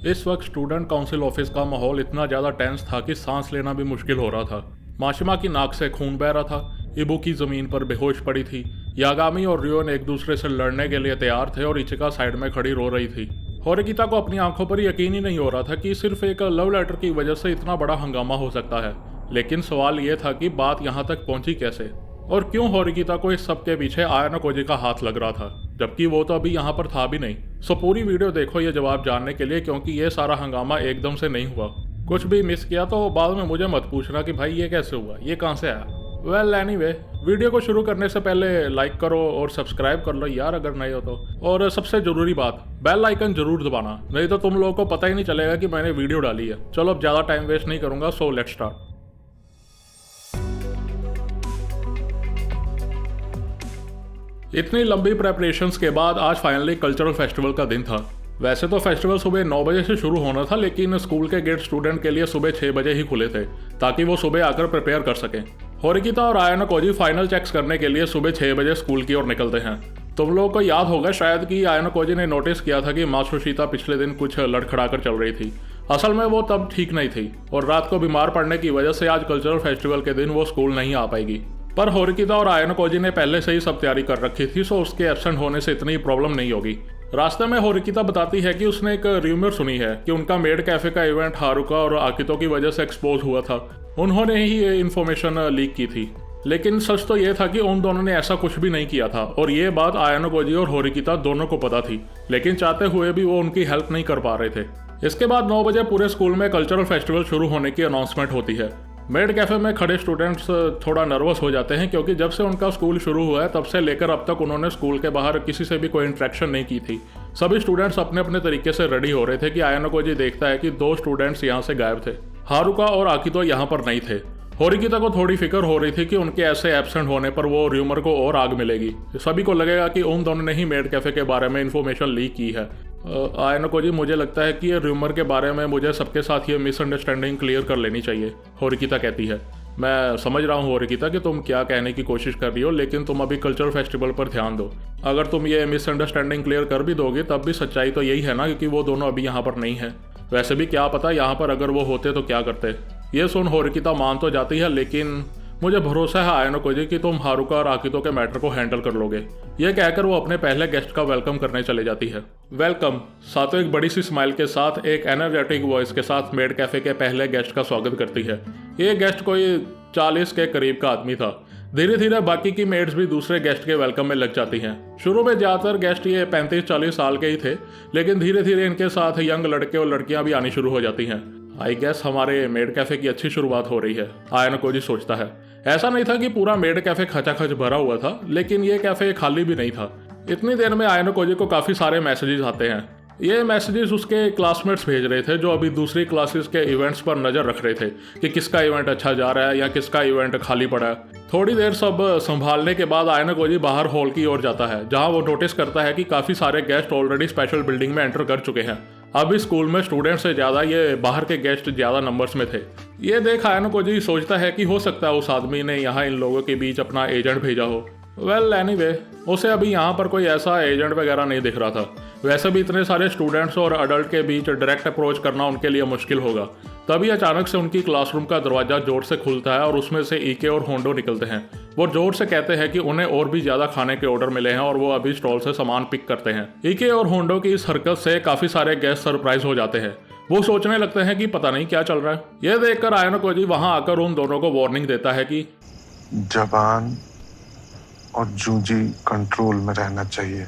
इस वक्त student council office का माहौल इतना ज़्यादा टेंस था कि सांस लेना भी मुश्किल हो रहा था। माशिमा की नाक से खून बह रहा था। इबुकी ज़मीन पर बेहोश पड़ी थी। यागामी और रियोन एक दूसरे से लड़ने के लिए तैयार थे और इचिका साइड में खड़ी रो रही थी। होरिकिता को अपनी आंखों पर यकीन ही नहीं हो रहा था कि सिर्फ एक लव लेटर की वजह से इतना बड़ा हंगामा हो सकता है। लेकिन सवाल ये था कि बात यहाँ तक पहुंची कैसे और क्यों होरिकिता को इस सब के पीछे आयाना कोजी का हाथ लग रहा था, जबकि वो तो अभी यहाँ पर था भी नहीं। सो पूरी वीडियो देखो ये जवाब जानने के लिए, क्योंकि ये सारा हंगामा एकदम से नहीं हुआ। कुछ भी मिस किया तो बाद में मुझे मत पूछना कि भाई ये कैसे हुआ, ये कहाँ से आया। वेल एनीवे, वीडियो को शुरू करने से पहले लाइक करो और सब्सक्राइब कर लो यार अगर नहीं हो तो। और सबसे ज़रूरी बात, बेल आइकन जरूर दबाना, नहीं तो तुम लोगों को पता ही नहीं चलेगा कि मैंने वीडियो डाली है। चलो अब ज़्यादा टाइम वेस्ट नहीं करूँगा, सो लेट्स स्टार्ट। इतनी लंबी प्रेपरेशंस के बाद आज फाइनली कल्चरल फेस्टिवल का दिन था। वैसे तो फेस्टिवल सुबह 9 बजे से शुरू होना था, लेकिन स्कूल के गेट स्टूडेंट के लिए सुबह 6 बजे ही खुले थे ताकि वो सुबह आकर प्रिपेयर कर सकें। होरिकिता और आयाना कोजी फाइनल चेक्स करने के लिए सुबह 6 बजे स्कूल की ओर निकलते हैं। तुम लोगों को याद होगा शायद कि आयाना कोजी ने नोटिस किया था कि मात्सुशिता पिछले दिन कुछ लड़खड़ा कर चल रही थी। असल में वो तब ठीक नहीं थी और रात को बीमार पड़ने की वजह से आज कल्चरल फेस्टिवल के दिन वो स्कूल नहीं आ पाएगी। पर होरिकिता और आयाना कोजी ने पहले से ही सब तैयारी कर रखी थी, सो उसके एब्सेंट होने से इतनी प्रॉब्लम नहीं होगी। रास्ते में होरिकिता बताती है कि उसने एक र्यूमर सुनी है कि उनका मेड कैफे का इवेंट हारुका और आकितो की वजह से एक्सपोज हुआ था। उन्होंने ही ये इन्फॉर्मेशन लीक की थी, लेकिन सच तो ये था कि उन दोनों ने ऐसा कुछ भी नहीं किया था और ये बात आयाना कोजी और होरिकिता दोनों को पता थी, लेकिन चाहते हुए भी वो उनकी हेल्प नहीं कर पा रहे थे। इसके बाद 9 बजे पूरे स्कूल में कल्चरल फेस्टिवल शुरू होने की अनाउंसमेंट होती है। मेड कैफे में खड़े स्टूडेंट्स थोड़ा नर्वस हो जाते हैं, क्योंकि जब से उनका स्कूल शुरू हुआ है तब से लेकर अब तक उन्होंने स्कूल के बाहर किसी से भी कोई इंटरेक्शन नहीं की थी। सभी स्टूडेंट्स अपने अपने तरीके से रेडी हो रहे थे कि आयाना कोजी देखता है कि 2 स्टूडेंट्स यहाँ से गायब थे। हारुका और आकितो यहाँ पर नहीं थे। होरिकिता को थोड़ी फिक्र हो रही थी कि उनके ऐसे एब्सेंट होने पर वो र्यूमर को और आग मिलेगी। सभी को लगेगा कि उन दोनों ने ही मेड कैफे के बारे में इन्फॉर्मेशन लीक की है। आयाना कोजी, मुझे लगता है कि ये र्यूमर के बारे में मुझे सबके साथ ये मिसअंडरस्टैंडिंग क्लियर कर लेनी चाहिए, होरिकिता कहती है। मैं समझ रहा हूँ होरिकिता कि तुम क्या कहने की कोशिश कर रही हो, लेकिन तुम अभी कल्चरल फेस्टिवल पर ध्यान दो। अगर तुम ये मिसअंडरस्टैंडिंग क्लियर कर भी दोगे तब भी सच्चाई तो यही है ना, क्योंकि वो दोनों अभी यहाँ पर नहीं है। वैसे भी क्या पता यहाँ पर अगर वो होते तो क्या करते। ये सुन होरिकिता मान तो जाती है, लेकिन मुझे भरोसा है आयाना कोजी कि तुम हारुका और आकितो के मैटर को हैंडल कर लोगे। ये कहकर वो अपने पहले गेस्ट का वेलकम करने चले जाती है। वेलकम साथों एक बड़ी सी स्माइल के साथ एक एनर्जेटिक वॉइस के साथ मेड कैफे के पहले गेस्ट का स्वागत करती है। ये गेस्ट कोई 40 के करीब का आदमी था। धीरे धीरे बाकी की मेड्स भी दूसरे गेस्ट के वेलकम में लग जाती हैं। शुरू में ज़्यादातर गेस्ट ये 35-40 साल के ही थे, लेकिन धीरे धीरे इनके साथ यंग लड़के और लड़कियां भी आनी शुरू हो जाती हैं। आई गेस हमारे मेड कैफे की अच्छी शुरुआत हो रही है, आयाना कोजी सोचता है। ऐसा नहीं था कि पूरा मेड कैफे खचाखच भरा हुआ था, लेकिन ये कैफे खाली भी नहीं था। इतनी देर में आयाना कोजी को काफ़ी सारे मैसेजेस आते हैं। ये मैसेजेस उसके क्लासमेट्स भेज रहे थे जो अभी दूसरी क्लासेस के इवेंट्स पर नज़र रख रहे थे कि किसका इवेंट अच्छा जा रहा है या किसका इवेंट खाली पड़ा है। थोड़ी देर सब संभालने के बाद आयाना कोजी बाहर हॉल की ओर जाता है, जहां वो नोटिस करता है कि काफ़ी सारे गेस्ट ऑलरेडी स्पेशल बिल्डिंग में एंटर कर चुके हैं। अभी स्कूल में स्टूडेंट से ज़्यादा ये बाहर के गेस्ट ज़्यादा नंबर्स में थे। ये देख आयाना कोजी सोचता है कि हो सकता है उस आदमी ने यहाँ इन लोगों के बीच अपना एजेंट भेजा हो। वेल एनीवे, उसे अभी यहाँ पर कोई ऐसा एजेंट वगैरह नहीं दिख रहा था। वैसे भी इतने सारे स्टूडेंट्स और अडल्ट के बीच डायरेक्ट अप्रोच करना उनके लिए मुश्किल होगा। तभी अचानक से उनकी क्लासरूम का दरवाज़ा जोर से खुलता है और उसमें से ईके और होंडो निकलते हैं। वो जोर से कहते हैं कि उन्हें और भी ज़्यादा खाने के ऑर्डर मिले हैं और वो अभी स्टॉल से सामान पिक करते हैं। ईके और होंडो की इस हरकत से काफ़ी सारे गेस्ट सरप्राइज हो जाते हैं। वो सोचने लगते हैं कि पता नहीं क्या चल रहा है। ये देखकर आयाना कोजी वहाँ आकर उन दोनों को वार्निंग देता है कि जबान और जूजी कंट्रोल में रहना चाहिए।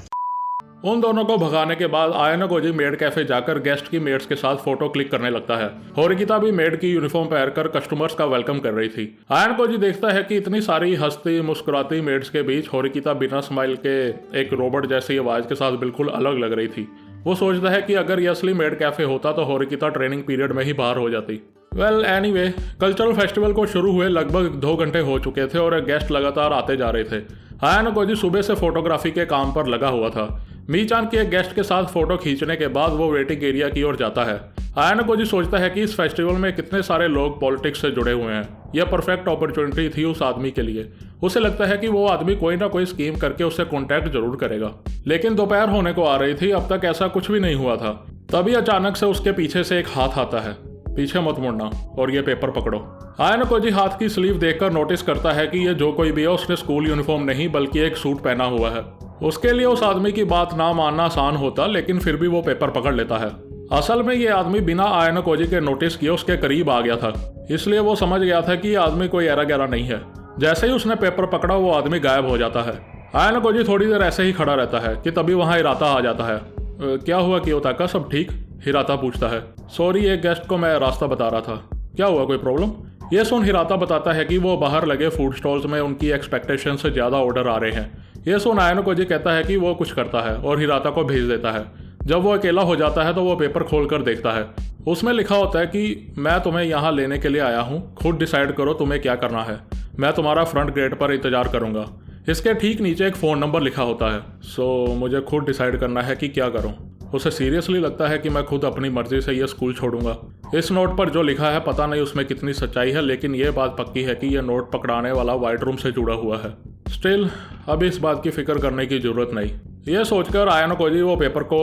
उन दोनों को भगाने के बाद आयाना कोजी मेड कैफे जाकर गेस्ट की मेड्स के साथ फोटो क्लिक करने लगता है। होरिकिता भी मेड की यूनिफॉर्म पहनकर कस्टमर्स का वेलकम कर रही थी। आयाना कोजी देखता है कि इतनी सारी हंसती मुस्कुराती मेड्स के बीच होरिकिता बिना स्माइल के एक रोबोट जैसी आवाज के साथ बिल्कुल अलग लग रही थी। वो सोचता है कि अगर ये असली मेड कैफे होता तो होरिकिता ट्रेनिंग पीरियड में ही बाहर हो जाती। वेल एनीवे, कल्चरल फेस्टिवल को शुरू हुए लगभग 2 घंटे हो चुके थे और गेस्ट लगातार आते जा रहे थे। आयाना कोजी सुबह से फोटोग्राफी के काम पर लगा हुआ था। मीचान के एक गेस्ट के साथ फोटो खींचने के बाद वो वेटिंग एरिया की ओर जाता है। आयाना कोजी सोचता है कि इस फेस्टिवल में कितने सारे लोग पॉलिटिक्स से जुड़े हुए हैं। यह परफेक्ट अपॉर्चुनिटी थी उस आदमी के लिए। उसे लगता है कि वो आदमी कोई ना कोई स्कीम करके उससे कॉन्टैक्ट जरूर करेगा। लेकिन दोपहर होने को आ रही थी, अब तक ऐसा कुछ भी नहीं हुआ था। तभी अचानक से उसके पीछे से एक हाथ आता है। पीछे मत मुड़ना और ये पेपर पकड़ो। आयानोकोजी हाथ की स्लीव देखकर नोटिस करता है कि ये जो कोई भी है उसने स्कूल यूनिफॉर्म नहीं बल्कि एक सूट पहना हुआ है। उसके लिए उस आदमी की बात ना मानना आसान होता, लेकिन फिर भी वो पेपर पकड़ लेता है। असल में ये आदमी बिना आयानकोजी के नोटिस किए उसके करीब आ गया था, इसलिए वो समझ गया था कि ये आदमी कोई एरा गैरा नहीं है। जैसे ही उसने पेपर पकड़ा वो आदमी गायब हो जाता है। आयानकोजी थोड़ी देर ऐसे ही खड़ा रहता है कि तभी वहाँ हिराता आ जाता है। क्या हुआ कियोताका, सब ठीक? हिराता पूछता है। सॉरी, एक गेस्ट को मैं रास्ता बता रहा था। क्या हुआ, कोई प्रॉब्लम? ये सुन हिराता बताता है कि वो बाहर लगे फूड स्टॉल्स में उनकी एक्सपेक्टेशन से ज़्यादा ऑर्डर आ रहे हैं। ये सुन आयानकोजी कहता है कि वो कुछ करता है और हिराता को भेज देता है। जब वो अकेला हो जाता है तो वो पेपर खोल कर देखता है। उसमें लिखा होता है कि मैं तुम्हें यहाँ लेने के लिए आया हूँ, खुद डिसाइड करो तुम्हें क्या करना है। मैं तुम्हारा फ्रंट गेट पर इंतजार करूँगा। इसके ठीक नीचे एक फ़ोन नंबर लिखा होता है। सो मुझे खुद डिसाइड करना है कि क्या करूँ। उसे सीरियसली लगता है कि मैं खुद अपनी मर्जी से यह स्कूल छोड़ूंगा। इस नोट पर जो लिखा है पता नहीं उसमें कितनी सच्चाई है, लेकिन यह बात पक्की है कि यह नोट पकड़ाने वाला वाइट रूम से जुड़ा हुआ है। स्टिल अभी इस बात की फिक्र करने की जरूरत नहीं। यह सोचकर आयानकोजी वो पेपर को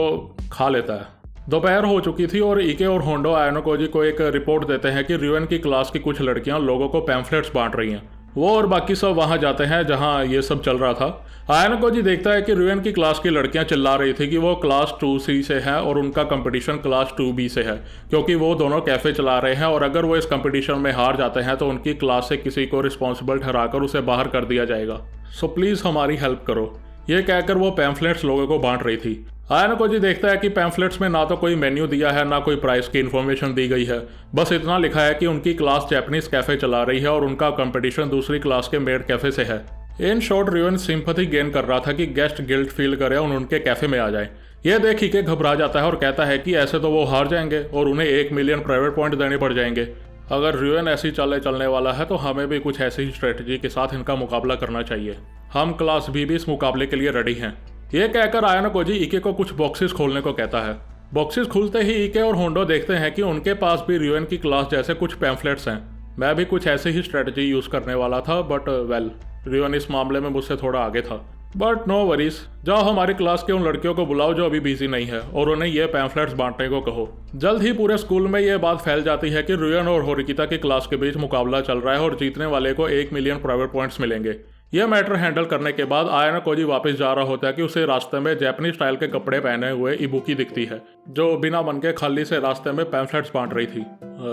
खा लेता है। दोपहर हो चुकी थी और इके और होंडो आयानकोजी को एक रिपोर्ट देते हैं कि रिवेन की क्लास की कुछ लड़कियां लोगों को पैम्फलेट्स बांट रही हैं। वो और बाकी सब वहां जाते हैं जहां ये सब चल रहा था। आयानकोजी देखता है कि रिवेन की क्लास की लड़कियां चिल्ला रही थी कि वो क्लास 2C से है और उनका कंपटीशन क्लास 2B से है, क्योंकि वो दोनों कैफ़े चला रहे हैं और अगर वो इस कंपटीशन में हार जाते हैं तो उनकी क्लास से किसी को रिस्पॉन्सिबल ठहराकर उसे बाहर कर दिया जाएगा। सो प्लीज़ हमारी हेल्प करो। ये कहकर वो पैम्फलेट्स लोगों को बांट रही थी। आयानकोजी देखता है कि पैम्फलेट्स में ना तो कोई मेन्यू दिया है ना कोई प्राइस की इन्फॉर्मेशन दी गई है। बस इतना लिखा है कि उनकी क्लास जैपनीज कैफे चला रही है और उनका कंपटीशन दूसरी क्लास के मेड कैफे से है। In short riven sympathy gain कर रहा था कि गेस्ट गिल्ट फील करे और उनके कैफे में आ जाए। यह देख ही के घबरा जाता है और कहता है कि ऐसे तो वो हार जाएंगे और उन्हें 1 मिलियन प्राइवेट पॉइंट देने पड़ जाएंगे। अगर रिवेन ऐसी चालें चलने वाला है तो हमें भी कुछ ऐसी ही स्ट्रेटजी के साथ इनका मुकाबला करना चाहिए। हम क्लास बी भी इस मुकाबले के लिए रेडी हैं। ये कहकर आयानकोजी इके को कुछ बॉक्सेस खोलने को कहता है। बॉक्सेस खुलते ही इके और होंडो देखते हैं कि उनके पास भी रिवेन की क्लास जैसे कुछ पैम्फलेट्स हैं। मैं भी कुछ ऐसी ही स्ट्रेटजी यूज करने वाला था, बट वेल रिवेन इस मामले में मुझसे थोड़ा आगे था। बट नो वरीज, जाओ हमारी क्लास के उन लड़कियों को बुलाओ जो अभी बिजी नहीं है और उन्हें ये पैम्फलेट्स बांटने को कहो। जल्द ही पूरे स्कूल में ये बात फैल जाती है कि रिवेन और होरिकिता की क्लास के बीच मुकाबला चल रहा है और जीतने वाले को 1 मिलियन प्राइवेट पॉइंट्स मिलेंगे। यह मैटर हैंडल करने के बाद आयानकोजी वापस जा रहा होता है कि उसे रास्ते में जापानीज स्टाइल के कपड़े पहने हुए इबुकी दिखती है, जो बिना मन के खाली से रास्ते में पैम्फलेट्स बांट रही थी।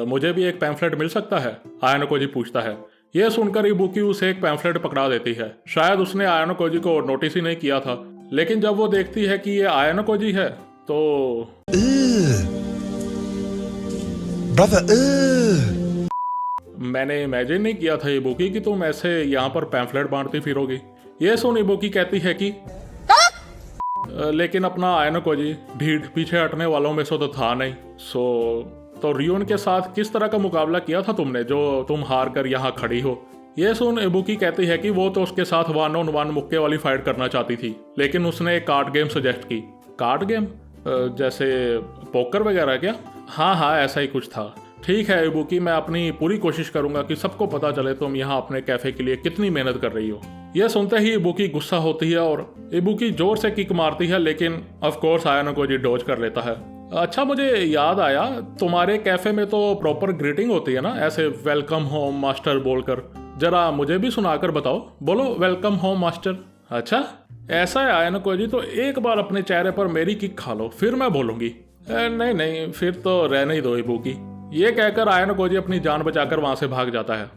मुझे भी एक पैम्फलेट मिल सकता है? आयानकोजी पूछता है। यह सुनकर इबुकी उसे एक पैम्फलेट पकड़ा देती है। शायद उसने आयानकोजी को नोटिस ही नहीं किया था, लेकिन जब वो देखती है कि ये आयानकोजी है तो मैंने इमेजिन नहीं किया था इबुकी कि तुम ऐसे यहाँ पर पैम्फलेट बांटती फिरोगी। ये सुन इबुकी कहती है कि लेकिन अपना आयानकोजी ढीठ पीछे हटने वालों में से तो था नहीं। तो रियोन के साथ किस तरह का मुकाबला किया था तुमने जो तुम हार कर यहाँ खड़ी हो? ये सुन इबुकी कहती है कि वो तो उसके साथ 1-on-1 मुक्के वाली फाइट करना चाहती थी, लेकिन उसने एक कार्ड गेम सजेस्ट की। Card game? जैसे पोकर वगैरह क्या? हाँ ऐसा ही कुछ था। ठीक है इबुकी, मैं अपनी पूरी कोशिश करूंगा कि सबको पता चले तुम यहाँ अपने कैफे के लिए कितनी मेहनत कर रही हो। यह सुनते ही इबुकी गुस्सा होती है और इबुकी जोर से किक मारती है, लेकिन ऑफ कोर्स आयानकोजी डॉज कर लेता है। अच्छा, मुझे याद आया, तुम्हारे कैफे में तो प्रॉपर ग्रीटिंग होती है ना, ऐसे वेलकम होम मास्टर बोलकर। जरा मुझे भी सुनाकर बताओ। बोलो वेलकम होम मास्टर। अच्छा ऐसा है आयानकोजी, तो एक बार अपने चेहरे पर मेरी किक खा लो, फिर मैं बोलूंगी। नहीं, फिर तो रहने ही दो इबुकी। ये कहकर आयानकोजी अपनी जान बचाकर वहां से भाग जाता है।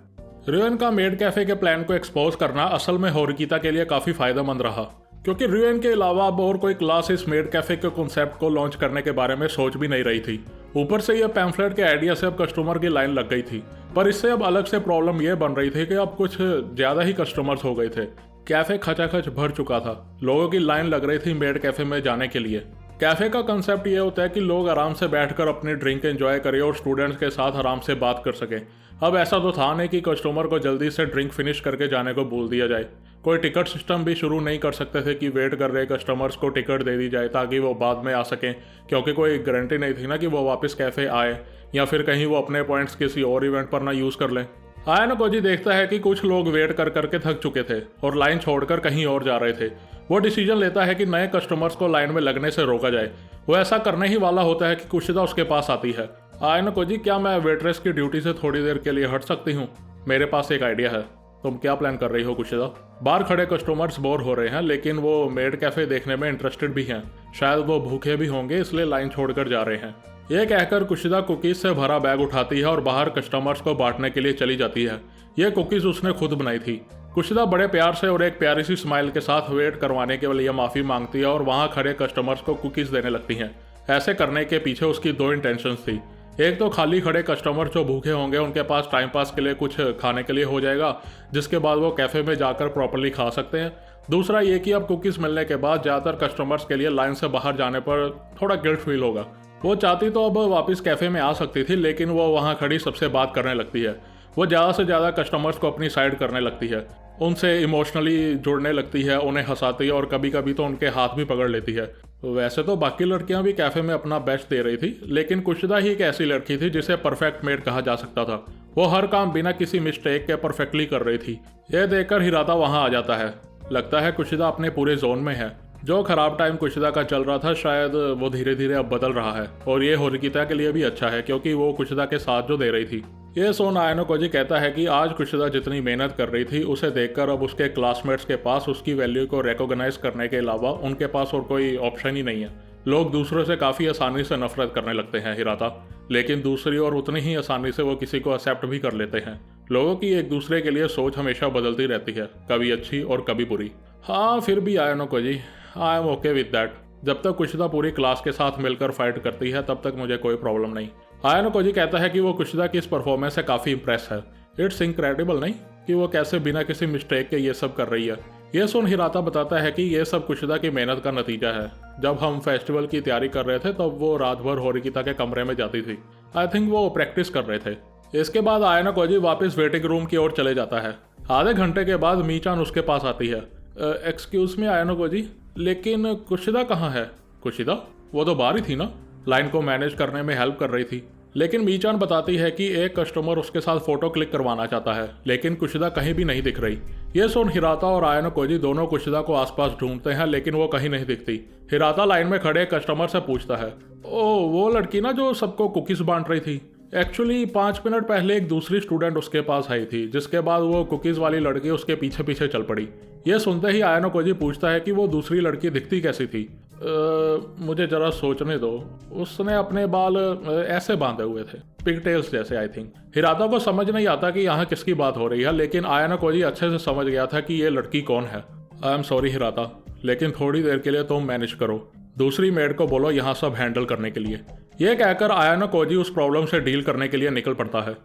रिवेन का मेड कैफे के प्लान को एक्सपोज करना असल में होरिकिता के लिए काफी फायदेमंद रहा, क्योंकि रिवेन के अलावा अब और कोई क्लास इस मेड कैफे के कॉन्सेप्ट को लॉन्च करने के बारे में सोच भी नहीं रही थी। ऊपर से यह पैम्फलेट के आइडिया से अब कस्टमर की लाइन लग गई थी, पर इससे अब अलग से प्रॉब्लम यह बन रही थी कि अब कुछ ज्यादा ही कस्टमर्स हो गए थे। कैफे खचाखच भर चुका था, लोगों की लाइन लग रही थी मेड कैफे में जाने के लिए। कैफे का कंसेप्ट ये होता है कि लोग आराम से बैठकर अपनी ड्रिंक एंजॉय करें और स्टूडेंट्स के साथ आराम से बात कर सकें। अब ऐसा तो था नहीं कि कस्टमर को जल्दी से ड्रिंक फिनिश करके जाने को बोल दिया जाए। कोई टिकट सिस्टम भी शुरू नहीं कर सकते थे कि वेट कर रहे कस्टमर्स को टिकट दे दी जाए ताकि वो बाद में आ सकें, क्योंकि कोई गारंटी नहीं थी ना कि वो वापस कैफे आए या फिर कहीं वो अपने पॉइंट्स किसी और इवेंट पर ना यूज़ कर लें। आयन कोजी देखता है कि कुछ लोग वेट कर करके थक चुके थे और लाइन छोड़कर कहीं और जा रहे थे। वो डिसीजन लेता है कि नए कस्टमर्स को लाइन में लगने से रोका जाए। वो ऐसा करने ही वाला होता है कि कुशिदा उसके पास आती है। आयन कोजी, क्या मैं वेटरेस की ड्यूटी से थोड़ी देर के लिए हट सकती हूँ? मेरे पास एक आइडिया है। तुम क्या प्लान कर रही हो कुशिदा? बाहर खड़े कस्टमर्स बोर हो रहे हैं, लेकिन वो मेड कैफे देखने में इंटरेस्टेड भी हैं। शायद वो भूखे भी होंगे, इसलिए लाइन छोड़कर जा रहे हैं। ये कहकर कुशिदा कुकीज से भरा बैग उठाती है और बाहर कस्टमर्स को बांटने के लिए चली जाती है। ये कुकीज उसने खुद बनाई थी। कुशिदा बड़े प्यार से और एक प्यारी सी स्माइल के साथ वेट करवाने के लिए माफ़ी मांगती है और वहाँ खड़े कस्टमर्स को कुकीज देने लगती हैं। ऐसे करने के पीछे उसकी दो इंटेंशंस थी। एक तो खाली खड़े कस्टमर जो भूखे होंगे उनके पास टाइम पास के लिए कुछ खाने के लिए हो जाएगा, जिसके बाद वो कैफ़े में जाकर प्रॉपर्ली खा सकते हैं। दूसरा ये कि अब कुकीज़ मिलने के बाद ज़्यादातर कस्टमर्स के लिए लाइन से बाहर जाने पर थोड़ा गिल्ट फील होगा। वो चाहती तो अब वापस कैफ़े में आ सकती थी, लेकिन वो वहाँ खड़ी सबसे बात करने लगती है। वो ज़्यादा से ज़्यादा कस्टमर्स को अपनी साइड करने लगती है, उनसे इमोशनली जुड़ने लगती है, उन्हें हंसाती है और कभी कभी तो उनके हाथ भी पकड़ लेती है। वैसे तो बाकी लड़कियां भी कैफ़े में अपना बेस्ट दे रही थी, लेकिन कुशिदा ही एक ऐसी लड़की थी जिसे परफेक्ट मेड कहा जा सकता था। वो हर काम बिना किसी मिस्टेक के परफेक्टली कर रही थी। यह देखकर हिराता वहाँ आ जाता है। लगता है कुशिदा अपने पूरे जोन में है। जो खराब टाइम कुशिदा का चल रहा था, शायद वो धीरे धीरे अब बदल रहा है, और ये होरिकिता के लिए भी अच्छा है, क्योंकि वो कुशिदा के साथ जो दे रही थी। ये सोन आयनो कोजी कहता है कि आज कुशिदा जितनी मेहनत कर रही थी, उसे देखकर अब उसके क्लासमेट्स के पास उसकी वैल्यू को रिकॉग्नाइज करने के अलावा उनके पास और कोई ऑप्शन ही नहीं है। लोग दूसरों से काफ़ी आसानी से नफरत करने लगते हैं हिराता, लेकिन दूसरी ओर उतनी ही आसानी से वो किसी को एक्सेप्ट भी कर लेते हैं। लोगों की एक दूसरे के लिए सोच हमेशा बदलती रहती है, कभी अच्छी और कभी बुरी। हाँ, फिर भी Ayanokoji, I am okay with that. जब तक कुशिदा पूरी क्लास के साथ मिलकर फाइट करती है, तब तक मुझे कोई प्रॉब्लम नहीं। आयनो कोजी कहता है कि वो कुशिदा की इस परफॉर्मेंस से काफ़ी इंप्रेस है। इट्स इनक्रेडिबल नहीं कि वो कैसे बिना किसी मिस्टेक के ये सब कर रही है। ये सुन हिराता बताता है कि ये सब कुशिदा की मेहनत का नतीजा है। जब हम फेस्टिवल की तैयारी कर रहे थे, तब वो रात भर होरिकिता के कमरे में जाती थी। आई थिंक वो प्रैक्टिस कर रहे थे। इसके बाद आयनो कोजी वापस वेटिंग रूम की ओर चले जाता है। आधे घंटे के बाद मीचान उसके पास आती है। एक्सक्यूज मी आयनो कोजी, लेकिन कुशिदा कहाँ है? कुशिदा? वो तो बाहर ही थी ना, लाइन को मैनेज करने में हेल्प कर रही थी। लेकिन मीचान बताती है कि एक कस्टमर उसके साथ फोटो क्लिक करवाना चाहता है, लेकिन कुशिदा कहीं भी नहीं दिख रही। ये सुन हिराता और आयनो कोजी दोनों कुशिदा को आसपास ढूंढते हैं, लेकिन वो कहीं नहीं दिखती। हिराता लाइन में खड़े कस्टमर से पूछता है, ओ वो लड़की ना जो सबको कुकीज बांट रही थी? एक्चुअली 5 मिनट पहले एक दूसरी स्टूडेंट उसके पास आई थी, जिसके बाद वो कुकीज वाली लड़की उसके पीछे पीछे चल पड़ी। ये सुनते ही आयनो कोजी पूछता है कि वो दूसरी लड़की दिखती कैसी थी? मुझे जरा सोचने दो। उसने अपने बाल ऐसे बांधे हुए थे, पिगटेल्स जैसे, आई थिंक। हिराता को समझ नहीं आता कि यहाँ किसकी बात हो रही है, लेकिन आयनो कोजी अच्छे से समझ गया था कि ये लड़की कौन है। आई एम सॉरी हिराता, लेकिन थोड़ी देर के लिए तुम मैनेज करो। दूसरी मेड को बोलो यहाँ सब हैंडल करने के लिए। यह कहकर आयनो कोजी उस प्रॉब्लम से डील करने के लिए निकल पड़ता है।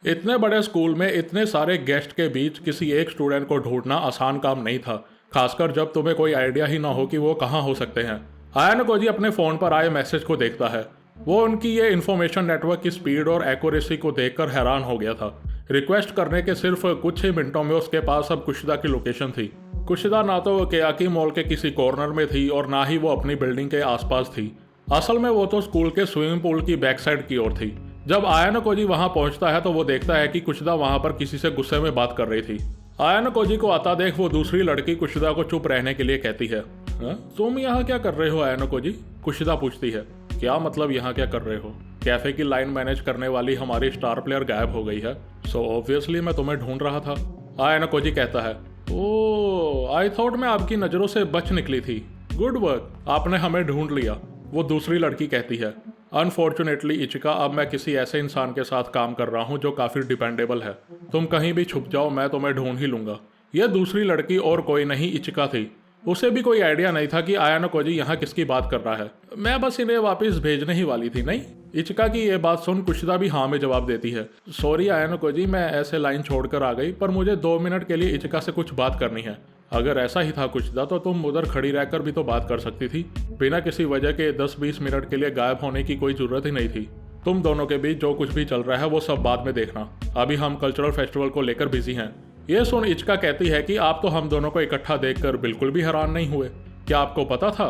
इतने बड़े स्कूल में इतने सारे गेस्ट के बीच किसी एक स्टूडेंट को ढूंढना आसान काम नहीं था, खासकर जब तुम्हें कोई आइडिया ही ना हो कि वो कहाँ हो सकते हैं। आयनो कोजी अपने फ़ोन पर आए मैसेज को देखता है। वो उनकी ये इन्फॉर्मेशन नेटवर्क की स्पीड और एक्यूरेसी को देखकर हैरान हो गया था। रिक्वेस्ट करने के सिर्फ कुछ ही मिनटों में उसके पास अब कुशिदा की लोकेशन थी। कुशिदा ना तो केयाकी मॉल के किसी कॉर्नर में थी और ना ही वो अपनी बिल्डिंग के आसपास थी। असल में वो तो स्कूल के स्विमिंग पूल की बैक साइड की ओर थी। जब आयनो कोजी वहां पहुंचता है तो वो देखता है कि कुशिदा वहां पर किसी से गुस्से में बात कर रही थी। आयनो कोजी को आता देख वो दूसरी लड़की कुशिदा को चुप रहने के लिए कहती है। तुम यहाँ क्या कर रहे हो आयनो कोजी? कुशिदा पूछती है। क्या मतलब यहाँ क्या कर रहे हो? कैफे की लाइन मैनेज करने वाली हमारी स्टार प्लेयर गायब हो गई है, सो ऑब्वियसली मैं तुम्हें ढूंढ रहा था। आयनो कोजी कहता है, ओह आई थॉट मैं आपकी नज़रों से बच निकली थी। गुड वर्क, आपने हमें ढूंढ लिया। वो दूसरी लड़की कहती है, अनफॉर्चुनेटली इचिका, अब मैं किसी ऐसे इंसान के साथ काम कर रहा हूँ जो काफ़ी डिपेंडेबल है। तुम कहीं भी छुप जाओ, मैं तुम्हें ढूंढ ही लूँगा। यह दूसरी लड़की और कोई नहीं, इचिका थी। उसे भी कोई आइडिया नहीं था कि आयनो कोजी यहाँ किसकी बात कर रहा है। मैं बस इन्हें वापस भेजने ही वाली थी। नहीं, इचिका की ये बात सुन कुशिदा भी हाँ में जवाब देती है। सॉरी आयनो कोजी, मैं ऐसे लाइन छोड़कर आ गई, पर मुझे 2 मिनट के लिए इचिका से कुछ बात करनी है। अगर ऐसा ही था कुशिदा, तो तुम उधर खड़ी रहकर भी तो बात कर सकती थी। बिना किसी वजह के 10-20 मिनट के लिए गायब होने की कोई जरूरत ही नहीं थी। तुम दोनों के बीच जो कुछ भी चल रहा है वो सब बाद में देखना, अभी हम कल्चरल फेस्टिवल को लेकर बिजी हैं। ये सुन इचिका कहती है कि आप तो हम दोनों को इकट्ठा देखकर बिल्कुल भी हैरान नहीं हुए। क्या आपको पता था?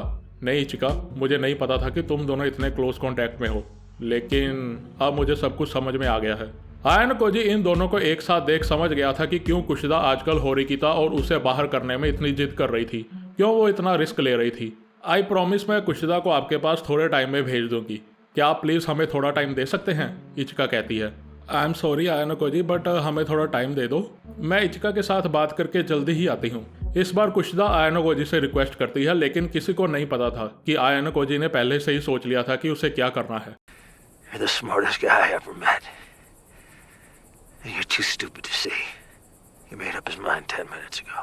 नहीं इचिका, मुझे नहीं पता था कि तुम दोनों इतने क्लोज कांटेक्ट में हो, लेकिन अब मुझे सब कुछ समझ में आ गया है। आयन कोजी इन दोनों को एक साथ देख समझ गया था कि क्यों कुशिदा आजकल होरिकिता और उसे बाहर करने में इतनी जिद कर रही थी, क्यों वो इतना रिस्क ले रही थी। आई प्रॉमिस मैं कुशिदा को आपके पास थोड़े टाइम में भेज दूंगी, क्या आप प्लीज़ हमें थोड़ा टाइम दे सकते हैं? इचिका कहती है। I am sorry Ayan Koji, but हमें थोड़ा टाइम दे दो, मैं इचिका के साथ बात करके जल्दी ही आती हूँ। इस बार कुशिदा आयन कोजी से रिक्वेस्ट करती है, लेकिन किसी को नहीं पता था कि आयन कोजी ने पहले से ही सोच लिया था कि उसे क्या करना है। You're the smartest guy I ever met. And you're too stupid to see. He made up his mind 10 minutes ago.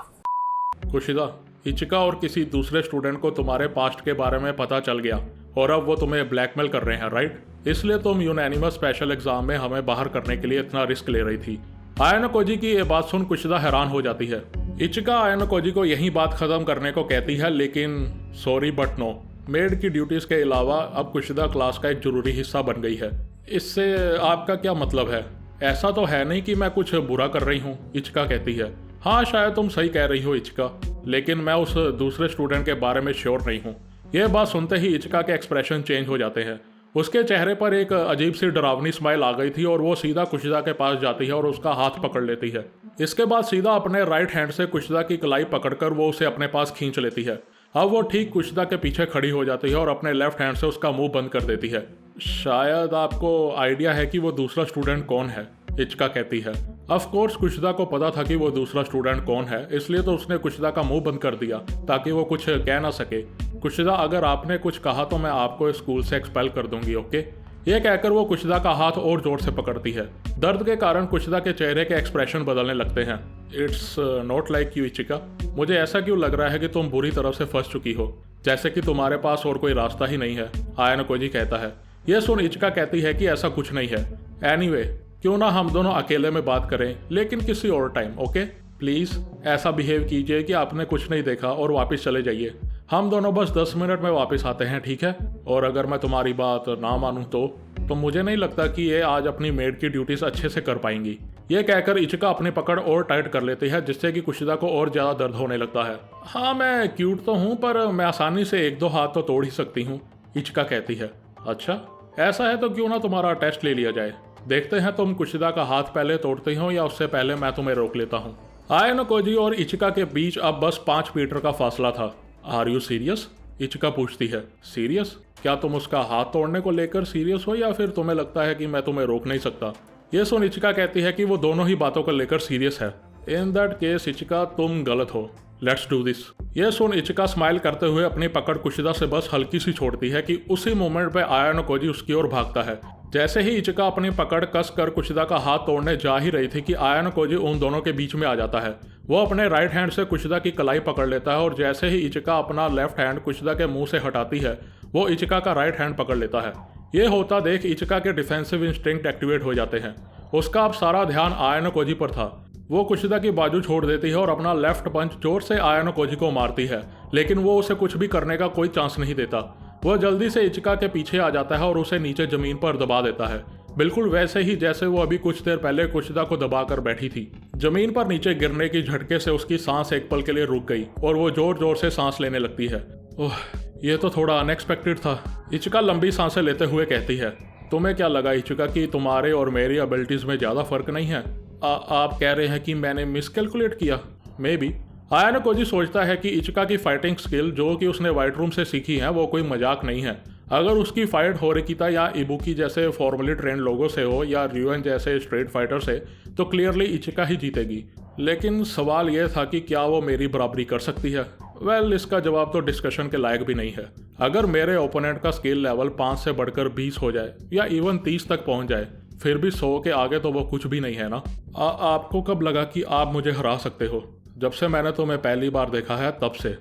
कुशिदा, इचिका और किसी दूसरे स्टूडेंट को तुम्हारे पास्ट के बारे में पता चल गया और अब वो तुम्हें ब्लैकमेल कर रहे हैं, राइट? इसलिए तुम यूनानिमस स्पेशल एग्जाम में हमें बाहर करने के लिए इतना रिस्क ले रही थी। आयन कोजी की ये बात सुन कुशिदा हैरान हो जाती है। इचिका आयन कोजी को यही बात खत्म करने को कहती है, लेकिन सॉरी बट नो, मेड की ड्यूटीज के अलावा अब कुशिदा क्लास का एक जरूरी हिस्सा बन गई है। इससे आपका क्या मतलब है? ऐसा तो है नहीं कि मैं कुछ बुरा कर रही हूँ, इचिका कहती है। हाँ शायद तुम सही कह रही हो इचिका, लेकिन मैं उस दूसरे स्टूडेंट के बारे में श्योर नहीं हूँ। यह बात सुनते ही इचिका के एक्सप्रेशन चेंज हो जाते हैं। उसके चेहरे पर एक अजीब सी डरावनी स्माइल आ गई थी और वो सीधा कुशिदा के पास जाती है और उसका हाथ पकड़ लेती है। इसके बाद सीधा अपने राइट हैंड से कुशिदा की कलाई पकड़कर वो उसे अपने पास खींच लेती है। अब वो ठीक कुशिदा के पीछे खड़ी हो जाती है और अपने लेफ्ट हैंड से उसका मुंह बंद कर देती है। शायद आपको आइडिया है कि वो दूसरा स्टूडेंट कौन है, इचिका कहती है। ऑफ कोर्स कुशिदा को पता था कि वो दूसरा स्टूडेंट कौन है, इसलिए तो उसने कुशिदा का मुंह बंद कर दिया ताकि वो कुछ कह ना सके। कुशिदा, अगर आपने कुछ कहा तो मैं आपको इस स्कूल से एक्सपेल कर दूंगी, ओके? ये कहकर वो कुशिदा का हाथ और जोर से पकड़ती है। दर्द के कारण कुशिदा के चेहरे के एक्सप्रेशन बदलने लगते हैं। इट्स नॉट लाइक यू इचिका, मुझे ऐसा क्यों लग रहा है कि तुम बुरी तरह से फंस चुकी हो, जैसे कि तुम्हारे पास और कोई रास्ता ही नहीं है, आयन कोजी कहता है। यह सुन इचिका कहती है कि ऐसा कुछ नहीं है। एनीवे, क्यों ना हम दोनों अकेले में बात करें, लेकिन किसी और टाइम, ओके? प्लीज़ ऐसा बिहेव कीजिए कि आपने कुछ नहीं देखा और वापस चले जाइए। हम दोनों बस 10 मिनट में वापस आते हैं, ठीक है? और अगर मैं तुम्हारी बात ना मानूं तो मुझे नहीं लगता कि ये आज अपनी मेड की ड्यूटीज अच्छे से कर पाएंगी। ये कहकर इचिका अपनी पकड़ और टाइट कर लेती है, जिससे कि कुशिदा को और ज़्यादा दर्द होने लगता है। हाँ मैं क्यूट तो हूँ, पर मैं आसानी से 1-2 हाथ तो तोड़ ही सकती हूँ, इचिका कहती है। अच्छा ऐसा है तो क्यों ना तुम्हारा टेस्ट ले लिया जाए, देखते हैं तुम कुशिदा का हाथ पहले तोड़ती हो या उससे पहले मैं तुम्हें रोक लेता हूँ। आयन कोजी और इचिका के बीच अब बस 5 मीटर का फासला था। Are you serious? इचिका पूछती है। सीरियस? क्या तुम उसका हाथ तोड़ने को लेकर सीरियस हो या फिर तुम्हें लगता है कि मैं तुम्हें रोक नहीं सकता? ये सुन इचिका कहती है कि वो दोनों ही बातों को लेकर सीरियस है। इन दैट केस इचिका तुम गलत हो, लेट्स डू दिस। ये सुन इचिका स्माइल करते हुए अपनी पकड़ कुशिदा से बस हल्की सी छोड़ती है कि उसी मोमेंट पे आयन कोजी उसकी ओर भागता है। जैसे ही इचिका अपनी पकड़ कस कर कुशिदा का हाथ तोड़ने जा ही रही थी कि आयन कोजी उन दोनों के बीच में आ जाता है। वो अपने राइट हैंड से कुशिदा की कलाई पकड़ लेता है और जैसे ही इचिका अपना लेफ्ट हैंड कुशिदा के मुंह से हटाती है, वो इचिका का राइट हैंड पकड़ लेता है। ये होता देख इचिका के डिफेंसिव इंस्टिंक्ट एक्टिवेट हो जाते हैं। उसका अब सारा ध्यान आयन कोजी पर था। वो कुशिदा की बाजू छोड़ देती है और अपना लेफ्ट पंच जोर से आयन कोजी को मारती है, लेकिन वो उसे कुछ भी करने का कोई चांस नहीं देता। वो जल्दी से इचिका के पीछे आ जाता है और उसे नीचे जमीन पर दबा देता है, बिल्कुल वैसे ही जैसे वो अभी कुछ देर पहले कुशिदा को दबा कर बैठी थी। जमीन पर नीचे गिरने की झटके से उसकी सांस एक पल के लिए रुक गई और वो जोर जोर से सांस लेने लगती है। ओह, ये तो थोड़ा अनएक्सपेक्टेड था, इचिका लंबी सांसें लेते हुए कहती है। तुम्हें क्या लगा इचिका कि तुम्हारे और मेरी एबिलिटीज में ज्यादा फर्क नहीं है? आप कह रहे हैं कि मैंने मिसकैलकुलेट किया? May be. आयन कोजी सोचता है कि इचिका की फाइटिंग स्किल जो कि उसने व्हाइट रूम से सीखी है वो कोई मजाक नहीं है। अगर उसकी फाइट होरिकिता या इबुकी जैसे फॉर्मली ट्रेंड लोगों से हो या रियोन जैसे स्ट्रीट फाइटर से तो क्लियरली इचिका ही जीतेगी। लेकिन सवाल यह था कि क्या वो मेरी बराबरी कर सकती है? वेल, इसका जवाब तो डिस्कशन के लायक भी नहीं है। अगर मेरे ओपोनेंट का स्किल लेवल 5 से बढ़कर 20 हो जाए या इवन 30 तक पहुंच जाए, फिर भी 100 के आगे तो वो कुछ भी नहीं है ना। आपको कब लगा कि आप मुझे हरा सकते हो? जब से मैंने तुम्हें पहली बार देखा है तब से।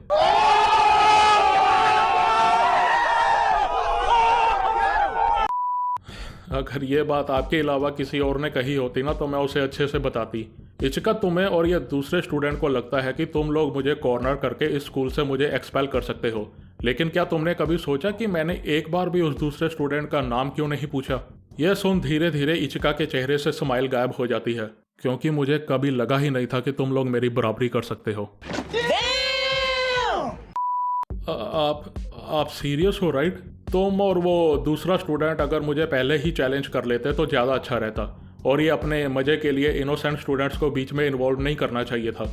अगर ये बात आपके अलावा किसी और ने कही होती ना तो मैं उसे अच्छे से बताती। इचिका, तुम्हें और ये दूसरे स्टूडेंट को लगता है कि तुम लोग मुझे कॉर्नर करके इस स्कूल से मुझे एक्सपेल कर सकते हो, लेकिन क्या तुमने कभी सोचा कि मैंने एक बार भी उस दूसरे स्टूडेंट का नाम क्यों नहीं पूछा? यह सुन धीरे धीरे इचिका के चेहरे से स्माइल गायब हो जाती है, क्योंकि मुझे कभी लगा ही नहीं था कि तुम लोग मेरी बराबरी कर सकते हो। आप सीरियस हो राइट? तुम और वो दूसरा स्टूडेंट अगर मुझे पहले ही चैलेंज कर लेते तो ज़्यादा अच्छा रहता, और ये अपने मज़े के लिए इनोसेंट स्टूडेंट्स को बीच में इन्वॉल्व नहीं करना चाहिए था।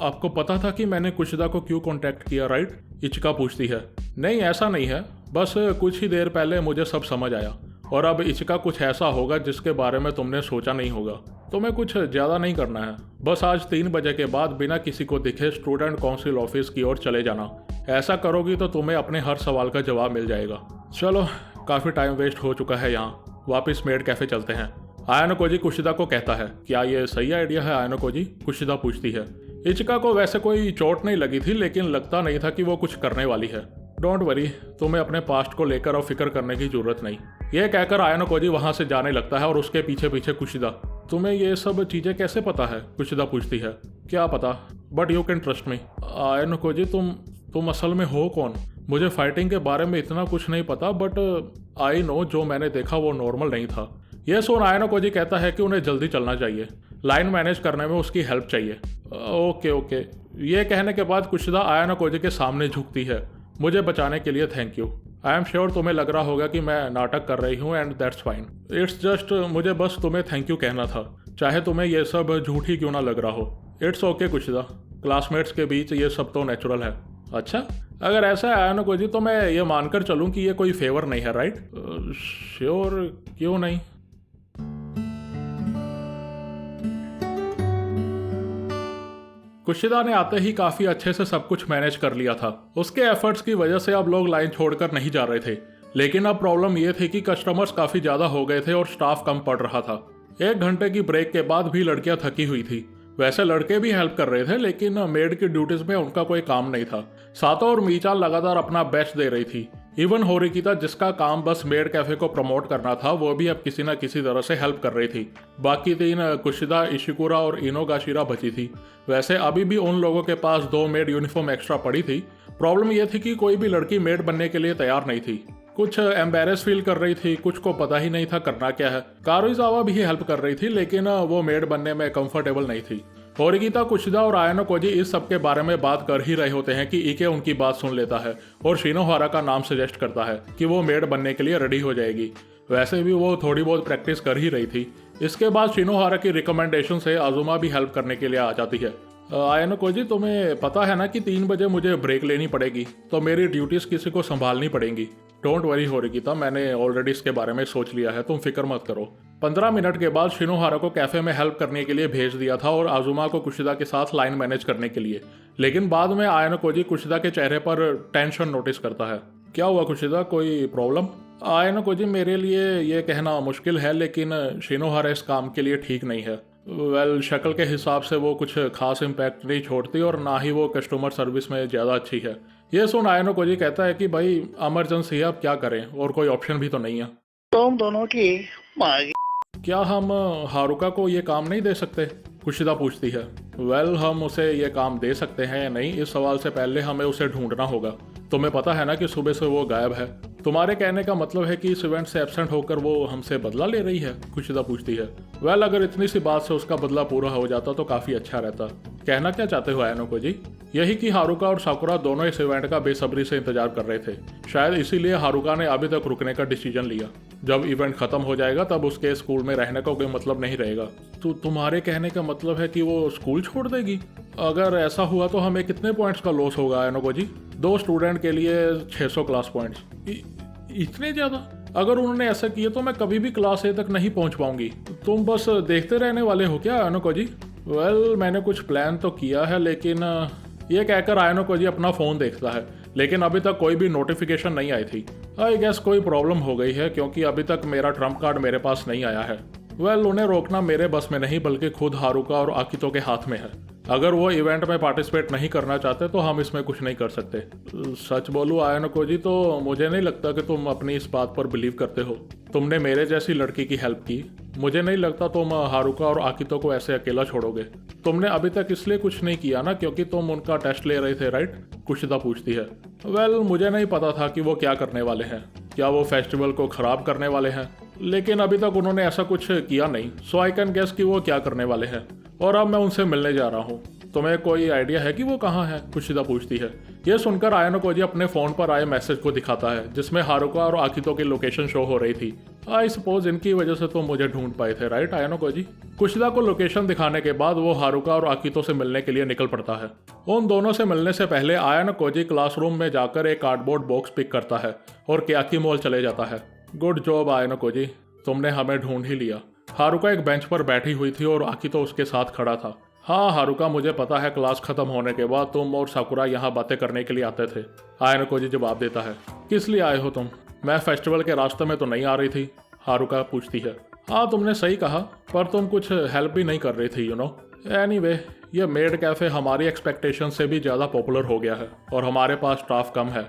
आपको पता था कि मैंने कुशिदा को क्यों कांटेक्ट किया राइट? इचिका पूछती है। नहीं ऐसा नहीं है, बस कुछ ही देर पहले मुझे सब समझ आया, और अब इचिका कुछ ऐसा होगा जिसके बारे में तुमने सोचा नहीं होगा। तुम्हें कुछ ज़्यादा नहीं करना है, बस आज 3 बजे के बाद बिना किसी को दिखे स्टूडेंट काउंसिल ऑफिस की ओर चले जाना। ऐसा करोगी तो तुम्हें अपने हर सवाल का जवाब मिल जाएगा। चलो, काफ़ी टाइम वेस्ट हो चुका है यहाँ, वापस मेड कैफ़े चलते हैं। आयानो कोजी कुशिदा को कहता है। क्या ये सही आइडिया है आयानो कोजी? कुशिदा पूछती है। इचिका को वैसे कोई चोट नहीं लगी थी, लेकिन लगता नहीं था कि वो कुछ करने वाली है। डोंट वरी, तुम्हें अपने पास्ट को लेकर अब फिक्र करने की जरूरत नहीं। यह कहकर आयानो कोजी वहां से जाने लगता है और उसके पीछे पीछे कुशिदा। तुम्हें ये सब चीज़ें कैसे पता है? कुशिदा पूछती है। क्या पता, but you can trust me. आयानो Cozi तुम असल में हो कौन? मुझे फाइटिंग के बारे में इतना कुछ नहीं पता, बट आई नो जो मैंने देखा वो नॉर्मल नहीं था। यह सुन आयानो कोजी कहता है कि उन्हें जल्दी चलना चाहिए, लाइन मैनेज करने में उसकी हेल्प चाहिए। ओके। ये कहने के बाद कुशिदा आयानो कोजी के सामने झुकती है। मुझे बचाने के लिए thank you. I am sure तुम्हें लग रहा होगा कि मैं नाटक कर रही हूँ, and that's fine. It's just मुझे बस तुम्हें थैंक यू कहना था, चाहे तुम्हें ये सब झूठ ही क्यों ना लग रहा हो। इट्स ओके कुशिदा, क्लासमेट्स के बीच ये सब तो नेचुरल है। अच्छा, अगर ऐसा है आयानो कोजी तो मैं ये मानकर चलूँ कि ये कोई फेवर नहीं है राइट? श्योर, क्यों नहीं। कुशिदा ने आते ही काफ़ी अच्छे से सब कुछ मैनेज कर लिया था। उसके एफर्ट्स की वजह से अब लोग लाइन छोड़कर नहीं जा रहे थे, लेकिन अब प्रॉब्लम यह थी कि कस्टमर्स काफ़ी ज़्यादा हो गए थे और स्टाफ कम पड़ रहा था। 1 घंटे की ब्रेक के बाद भी लड़कियां थकी हुई थी। वैसे लड़के भी हेल्प कर रहे थे, लेकिन मेड की ड्यूटीज में उनका कोई काम नहीं था। सातो और मीचान लगातार अपना बेस्ट दे रही थी। इवन होरिकिता, जिसका काम बस मेड कैफे को प्रमोट करना था, वो भी अब किसी न किसी तरह से हेल्प कर रही थी। बाकी 3 कुशिदा, इशिकुरा और इनोगाशिरा बची थी। वैसे अभी भी उन लोगों के पास 2 मेड यूनिफॉर्म एक्स्ट्रा पड़ी थी। प्रॉब्लम यह थी कि कोई भी लड़की मेड बनने के लिए तैयार नहीं थी। कुछ एम्बेरस फील कर रही थी, कुछ को पता ही नहीं था करना क्या है। कारुइजावा भी हेल्प कर रही थी, लेकिन वो मेड बनने में कंफर्टेबल नहीं थी। होरिकिता, कुशिदा और आयानो कोजी इस सब के बारे में बात कर ही रहे होते हैं कि इके उनकी बात सुन लेता है और शिनोहारा का नाम सजेस्ट करता है कि वो मेड बनने के लिए रेडी हो जाएगी। वैसे भी वो थोड़ी बहुत प्रैक्टिस कर ही रही थी। इसके बाद शिनोहारा की रिकमेंडेशन से आजुमा भी हेल्प करने के लिए आ जाती है। आयानो कोजी, तुम्हें पता है ना कि 3 बजे मुझे ब्रेक लेनी पड़ेगी, तो मेरी ड्यूटीज किसी को संभालनी पड़ेंगी। डोंट वरी होरिकिता, मैंने ऑलरेडी इसके बारे में सोच लिया है, तुम फिक्र मत करो। 15 मिनट के बाद शिनोहारा को कैफे में हेल्प करने के लिए भेज दिया था और आजुमा को कुशिदा के साथ लाइन मैनेज करने के लिए। लेकिन बाद में आयानो कोजी कुशिदा के चेहरे पर टेंशन नोटिस करता है। क्या हुआ कुशिदा, कोई प्रॉब्लम? आयानो कोजी, मेरे लिए ये कहना मुश्किल है, लेकिन शिनोहारा इस काम के लिए ठीक नहीं है। वेल, शक्ल के हिसाब से वो कुछ खास इम्पैक्ट नहीं छोड़ती और ना ही वो कस्टमर सर्विस में ज़्यादा अच्छी है। ये सुन आयानो कोजी कहता है कि भाई इमरजेंसी है, अब क्या करें, और कोई ऑप्शन भी तो नहीं है। तुम दोनों की मांगी। क्या हम हारुका को ये काम नहीं दे सकते? कुशिदा पूछती है। वेल, हम उसे ये काम दे सकते हैं या नहीं, इस सवाल से पहले हमें उसे ढूंढना होगा। तुम्हें पता है ना कि सुबह से वो गायब है। तुम्हारे कहने का मतलब है कि इस इवेंट से एब्सेंट होकर वो हमसे बदला ले रही है? कुशिदा पूछती है। वेल, अगर इतनी सी बात से उसका बदला पूरा हो जाता तो काफ़ी अच्छा रहता। कहना क्या चाहते हो आयानो कोजी? यही कि हारुका और साकुरा दोनों इस इवेंट का बेसब्री से इंतजार कर रहे थे। शायद इसीलिए हारुका ने अभी तक रुकने का डिसीजन लिया। जब इवेंट खत्म हो जाएगा तब उसके स्कूल में रहने का कोई मतलब नहीं रहेगा। तो तुम्हारे कहने का मतलब है कि वो स्कूल छोड़ देगी? अगर ऐसा हुआ तो हमें कितने पॉइंट्स का लॉस होगा आयानो कोजी? 2 स्टूडेंट के लिए 600 क्लास पॉइंट्स। इतने ज़्यादा? अगर उन्होंने ऐसा किया तो मैं कभी भी क्लास ए तक नहीं पहुंच पाऊंगी। तुम बस देखते रहने वाले हो क्या आयानो कोजी? वेल, मैंने कुछ प्लान तो किया है, लेकिन ये कहकर आयानो कोजी अपना फ़ोन देखता है, लेकिन अभी तक कोई भी नोटिफिकेशन नहीं आई थी। आई गेस कोई प्रॉब्लम हो गई है, क्योंकि अभी तक मेरा ट्रम्प कार्ड मेरे पास नहीं आया है। वेल, उन्हें रोकना मेरे बस में नहीं, बल्कि खुद हारुका और आकितो के हाथ में है। अगर वो इवेंट में पार्टिसिपेट नहीं करना चाहते तो हम इसमें कुछ नहीं कर सकते। सच बोलूं आयानो कोजी, तो मुझे नहीं लगता कि तुम अपनी इस बात पर बिलीव करते हो। तुमने मेरे जैसी लड़की की हेल्प की, मुझे नहीं लगता तुम हारुका और आकितो को ऐसे अकेला छोड़ोगे। तुमने अभी तक इसलिए कुछ नहीं किया ना क्योंकि तुम उनका टेस्ट ले रहे थे, राइट? कुशिदा पूछती है। वेल, मुझे नहीं पता था कि वो क्या करने वाले हैं। क्या वो फेस्टिवल को खराब करने वाले हैं? लेकिन अभी तक उन्होंने ऐसा कुछ किया नहीं, सो आई कैन गेस कि वो क्या करने वाले हैं। और अब मैं उनसे मिलने जा रहा हूँ। तुम्हें कोई आइडिया है कि वो कहाँ है? कुशिदा पूछती है। यह सुनकर आयानो कोजी अपने फोन पर आए मैसेज को दिखाता है जिसमें हारुका और आकितो की लोकेशन शो हो रही थी। आई सपोज इनकी वजह से तुम मुझे ढूंढ पाए थे, राइट आयानो कोजी? कुशिदा को लोकेशन दिखाने के बाद वो हारुका और आकितो से मिलने के लिए निकल पड़ता है। उन दोनों से मिलने से पहले आयानो कोजी क्लासरूम में जाकर एक कार्डबोर्ड बॉक्स पिक करता है और क्याकी मॉल चले जाता है। गुड जॉब आयानो कोजी, तुमने हमें ढूंढ ही लिया। हारुका एक बेंच पर बैठी हुई थी और आकितो उसके साथ खड़ा था। हाँ हारुका, मुझे पता है क्लास खत्म होने के बाद तुम और साकुरा यहाँ बातें करने के लिए आते थे। आयानो कोजी जवाब देता है। किस लिए आए हो तुम? मैं फेस्टिवल के रास्ते में तो नहीं आ रही थी, हारुका पूछती है। हाँ तुमने सही कहा, पर तुम कुछ हेल्प भी नहीं कर रही थी, यू नो। एनीवे, ये मेड कैफे हमारी एक्सपेक्टेशन से भी ज़्यादा पॉपुलर हो गया है और हमारे पास स्टाफ कम है।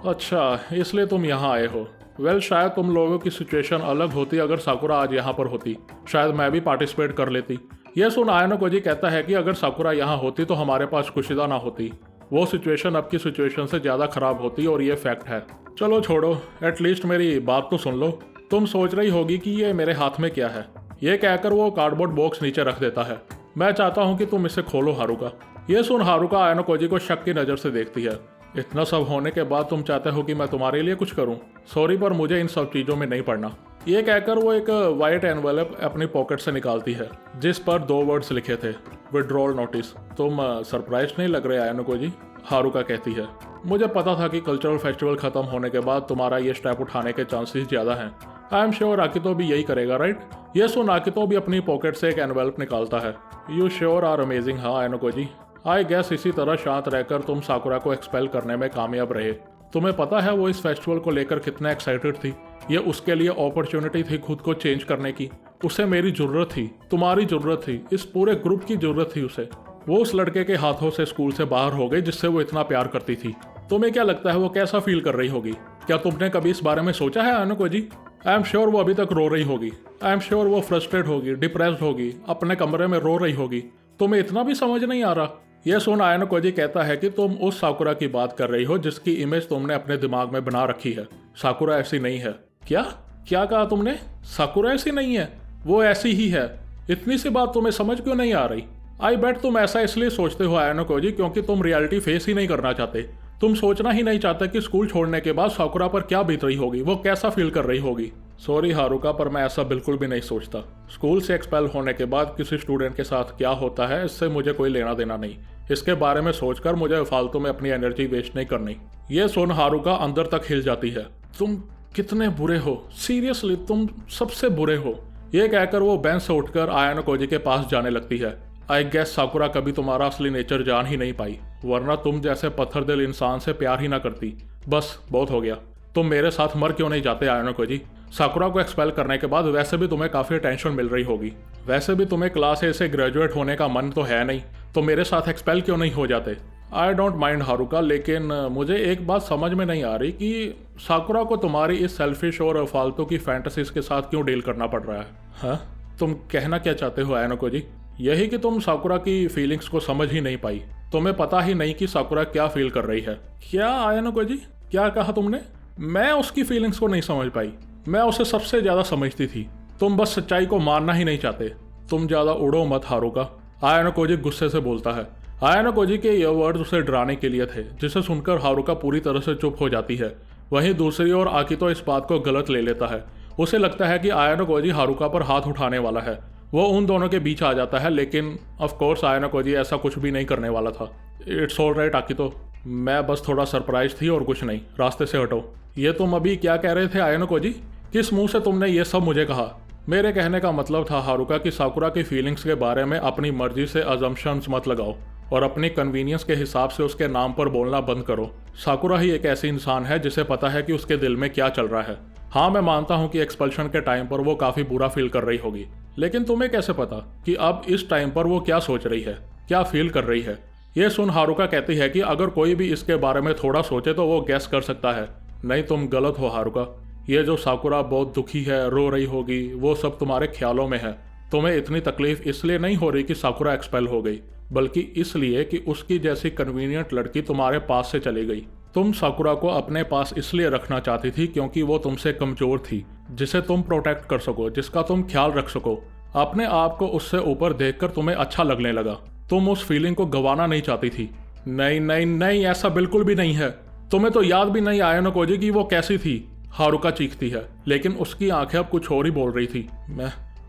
अच्छा इसलिए तुम यहाँ आए हो। वेल, शायद तुम लोगों की सिचुएशन अलग होती अगर साकुरा आज यहाँ पर होती। शायद मैं भी पार्टिसिपेट कर लेती। यह सुन आयानो कोजी कहता है कि अगर साकुरा यहाँ होती तो हमारे पास कुशिदा ना होती। वो सिचुएशन अब की सिचुएशन से ज़्यादा खराब होती और ये फैक्ट है। चलो छोड़ो, एटलीस्ट मेरी बात तो सुन लो। तुम सोच रही होगी कि ये मेरे हाथ में क्या है। ये कहकर वो कार्डबोर्ड बॉक्स नीचे रख देता है। मैं चाहता हूँ कि तुम इसे खोलो हारुका। ये सुन हारुका आयानो कोजी को शक की नज़र से देखती है। इतना सब होने के बाद तुम चाहते हो कि मैं तुम्हारे लिए कुछ करूं? सॉरी, पर मुझे इन सब चीज़ों में नहीं पड़ना। ये कहकर वो एक वाइट एनवेलप अपनी पॉकेट से निकालती है जिस पर 2 वर्ड्स लिखे थे, विड्रॉल नोटिस। तुम सरप्राइज नहीं लग रहे आयानो कोजी? हारुका कहती है। मुझे पता था कि कल्चरल फेस्टिवल खत्म होने के बाद तुम्हारा ये स्टेप उठाने के चांसेस ज़्यादा हैं। आई एम श्योर आकितो भी यही करेगा, राइट? ये सुन आकितो भी अपनी पॉकेट से एक एनवेलप निकालता है। You sure are amazing. हाँ आयानो कोजी, आई गेस इसी तरह शांत रहकर तुम साकुरा को एक्सपेल करने में कामयाब रहे। तुम्हें पता है वो इस फेस्टिवल को लेकर कितना एक्साइटेड थी। ये उसके लिए अपॉर्चुनिटी थी खुद को चेंज करने की। उसे मेरी ज़रूरत थी, तुम्हारी ज़रूरत थी, इस पूरे ग्रुप की ज़रूरत थी उसे। वो उस लड़के के हाथों से स्कूल से बाहर हो गई जिससे वो इतना प्यार करती थी। तुम्हें क्या लगता है वो कैसा फील कर रही होगी? क्या तुमने कभी इस बारे में सोचा है आयानो कोजी? आई एम श्योर वो अभी तक रो रही होगी। आई एम श्योर वो फ्रस्ट्रेट होगी, डिप्रेस्ड होगी, अपने कमरे में रो रही होगी। तुम्हें इतना भी समझ नहीं आ रहा? यह सुन आयानो कोजी कहता है कि तुम उस साकुरा की बात कर रही हो जिसकी इमेज तुमने अपने दिमाग में बना रखी है। साकुरा ऐसी नहीं है। क्या क्या कहा तुमने? साकुरा ऐसी नहीं है, वो ऐसी ही है। इतनी सी बात तुम्हें समझ क्यों नहीं आ रही? आई बेट तुम ऐसा इसलिए सोचते हो आयानो कोजी क्योंकि तुम रियलिटी फेस ही नहीं करना चाहते। तुम सोचना ही नहीं चाहते कि स्कूल छोड़ने के बाद साकुरा पर क्या बीत रही होगी, वो कैसा फील कर रही होगी। सॉरी हारुका, पर मैं ऐसा बिल्कुल भी नहीं सोचता। स्कूल से एक्सपेल होने के बाद किसी स्टूडेंट के साथ क्या होता है इससे मुझे कोई लेना देना नहीं। इसके बारे में सोचकर मुझे फालतू में अपनी एनर्जी वेस्ट नहीं करनी। ये सुन हारुका अंदर तक हिल जाती है। तुम कितने बुरे हो, सीरियसली तुम सबसे बुरे हो। ये कहकर वो बेंच से उठकर आयानो कोजी के पास जाने लगती है। आई गेस साकुरा कभी तुम्हारा असली नेचर जान ही नहीं पाई, वरना तुम जैसे पत्थर दिल इंसान से प्यार ही ना करती। बस बहुत हो गया। तुम मेरे साथ मर क्यों नहीं जाते आयानो कोजी? साकुरा को एक्सपेल करने के बाद वैसे भी तुम्हें काफ़ी टेंशन मिल रही होगी। वैसे भी तुम्हें क्लास ए से ग्रेजुएट होने का मन तो है नहीं, तो मेरे साथ एक्सपेल क्यों नहीं हो जाते? आई डोंट माइंड हारुका, लेकिन मुझे एक बात समझ में नहीं आ रही कि साकुरा को तुम्हारी इस सेल्फिश और फालतू की फैंटेसीज के साथ क्यों डील करना पड़ रहा है। हाँ, तुम कहना क्या चाहते हो आयानो कोजी? यही कि तुम साकुरा की फीलिंग्स को समझ ही नहीं पाई। तुम्हें पता ही नहीं कि साकुरा क्या फील कर रही है। क्या आयानो कोजी, क्या कहा तुमने? मैं उसकी फीलिंग्स को नहीं समझ पाई। मैं उसे सबसे ज़्यादा समझती थी। तुम बस सच्चाई को मानना ही नहीं चाहते। तुम ज़्यादा उड़ो मत हारुका, आयानो कोजी गुस्से से बोलता है। आयानो कोजी के ये वर्ड्स उसे डराने के लिए थे, जिसे सुनकर हारुका पूरी तरह से चुप हो जाती है। वहीं दूसरी ओर आकितो इस बात को गलत ले लेता है। उसे लगता है कि आयानो कोजी हारुका पर हाथ उठाने वाला है। वो उन दोनों के बीच आ जाता है, लेकिन ऑफ कोर्स आयानो कोजी ऐसा कुछ भी नहीं करने वाला था। इट्स ऑल राइट आकितो, मैं बस थोड़ा सरप्राइज थी और कुछ नहीं। रास्ते से हटो। ये तुम अभी क्या कह रहे थे आयानो कोजी? किस मुंह से तुमने ये सब मुझे कहा? मेरे कहने का मतलब था हारुका कि साकुरा की फीलिंग्स के बारे में अपनी मर्जी से अजम्पशंस मत लगाओ और अपनी कन्वीनियंस के हिसाब से उसके नाम पर बोलना बंद करो। साकुरा ही एक ऐसी इंसान है जिसे पता है कि उसके दिल में क्या चल रहा है। हाँ, मैं मानता हूँ कि एक्सपल्शन के टाइम पर वो काफ़ी बुरा फील कर रही होगी, लेकिन तुम्हें कैसे पता कि अब इस टाइम पर वो क्या सोच रही है, क्या फील कर रही है? ये सुन हारुका कहती है कि अगर कोई भी इसके बारे में थोड़ा सोचे तो वो गैस कर सकता है। नहीं, तुम गलत हो हारुका। ये जो साकुरा बहुत दुखी है, रो रही होगी, वो सब तुम्हारे ख्यालों में है। तुम्हें इतनी तकलीफ इसलिए नहीं हो रही कि साकुरा एक्सपेल हो गई, बल्कि इसलिए कि उसकी जैसी कन्वीनियंट लड़की तुम्हारे पास से चली गई। तुम साकुरा को अपने पास इसलिए रखना चाहती थी क्योंकि वो तुमसे कमजोर थी, जिसे तुम प्रोटेक्ट कर सको, जिसका तुम ख्याल रख सको। अपने आप को उससे ऊपर देखकर तुम्हें अच्छा लगने लगा। तुम उस फीलिंग को गंवाना नहीं चाहती थी। नहीं नहीं नहीं, ऐसा बिल्कुल भी नहीं है। तुम्हें तो याद भी नहीं आया ना कोजी कि वो कैसी थी, हारुका चीखती है, लेकिन उसकी आंखें अब कुछ और ही बोल रही थी।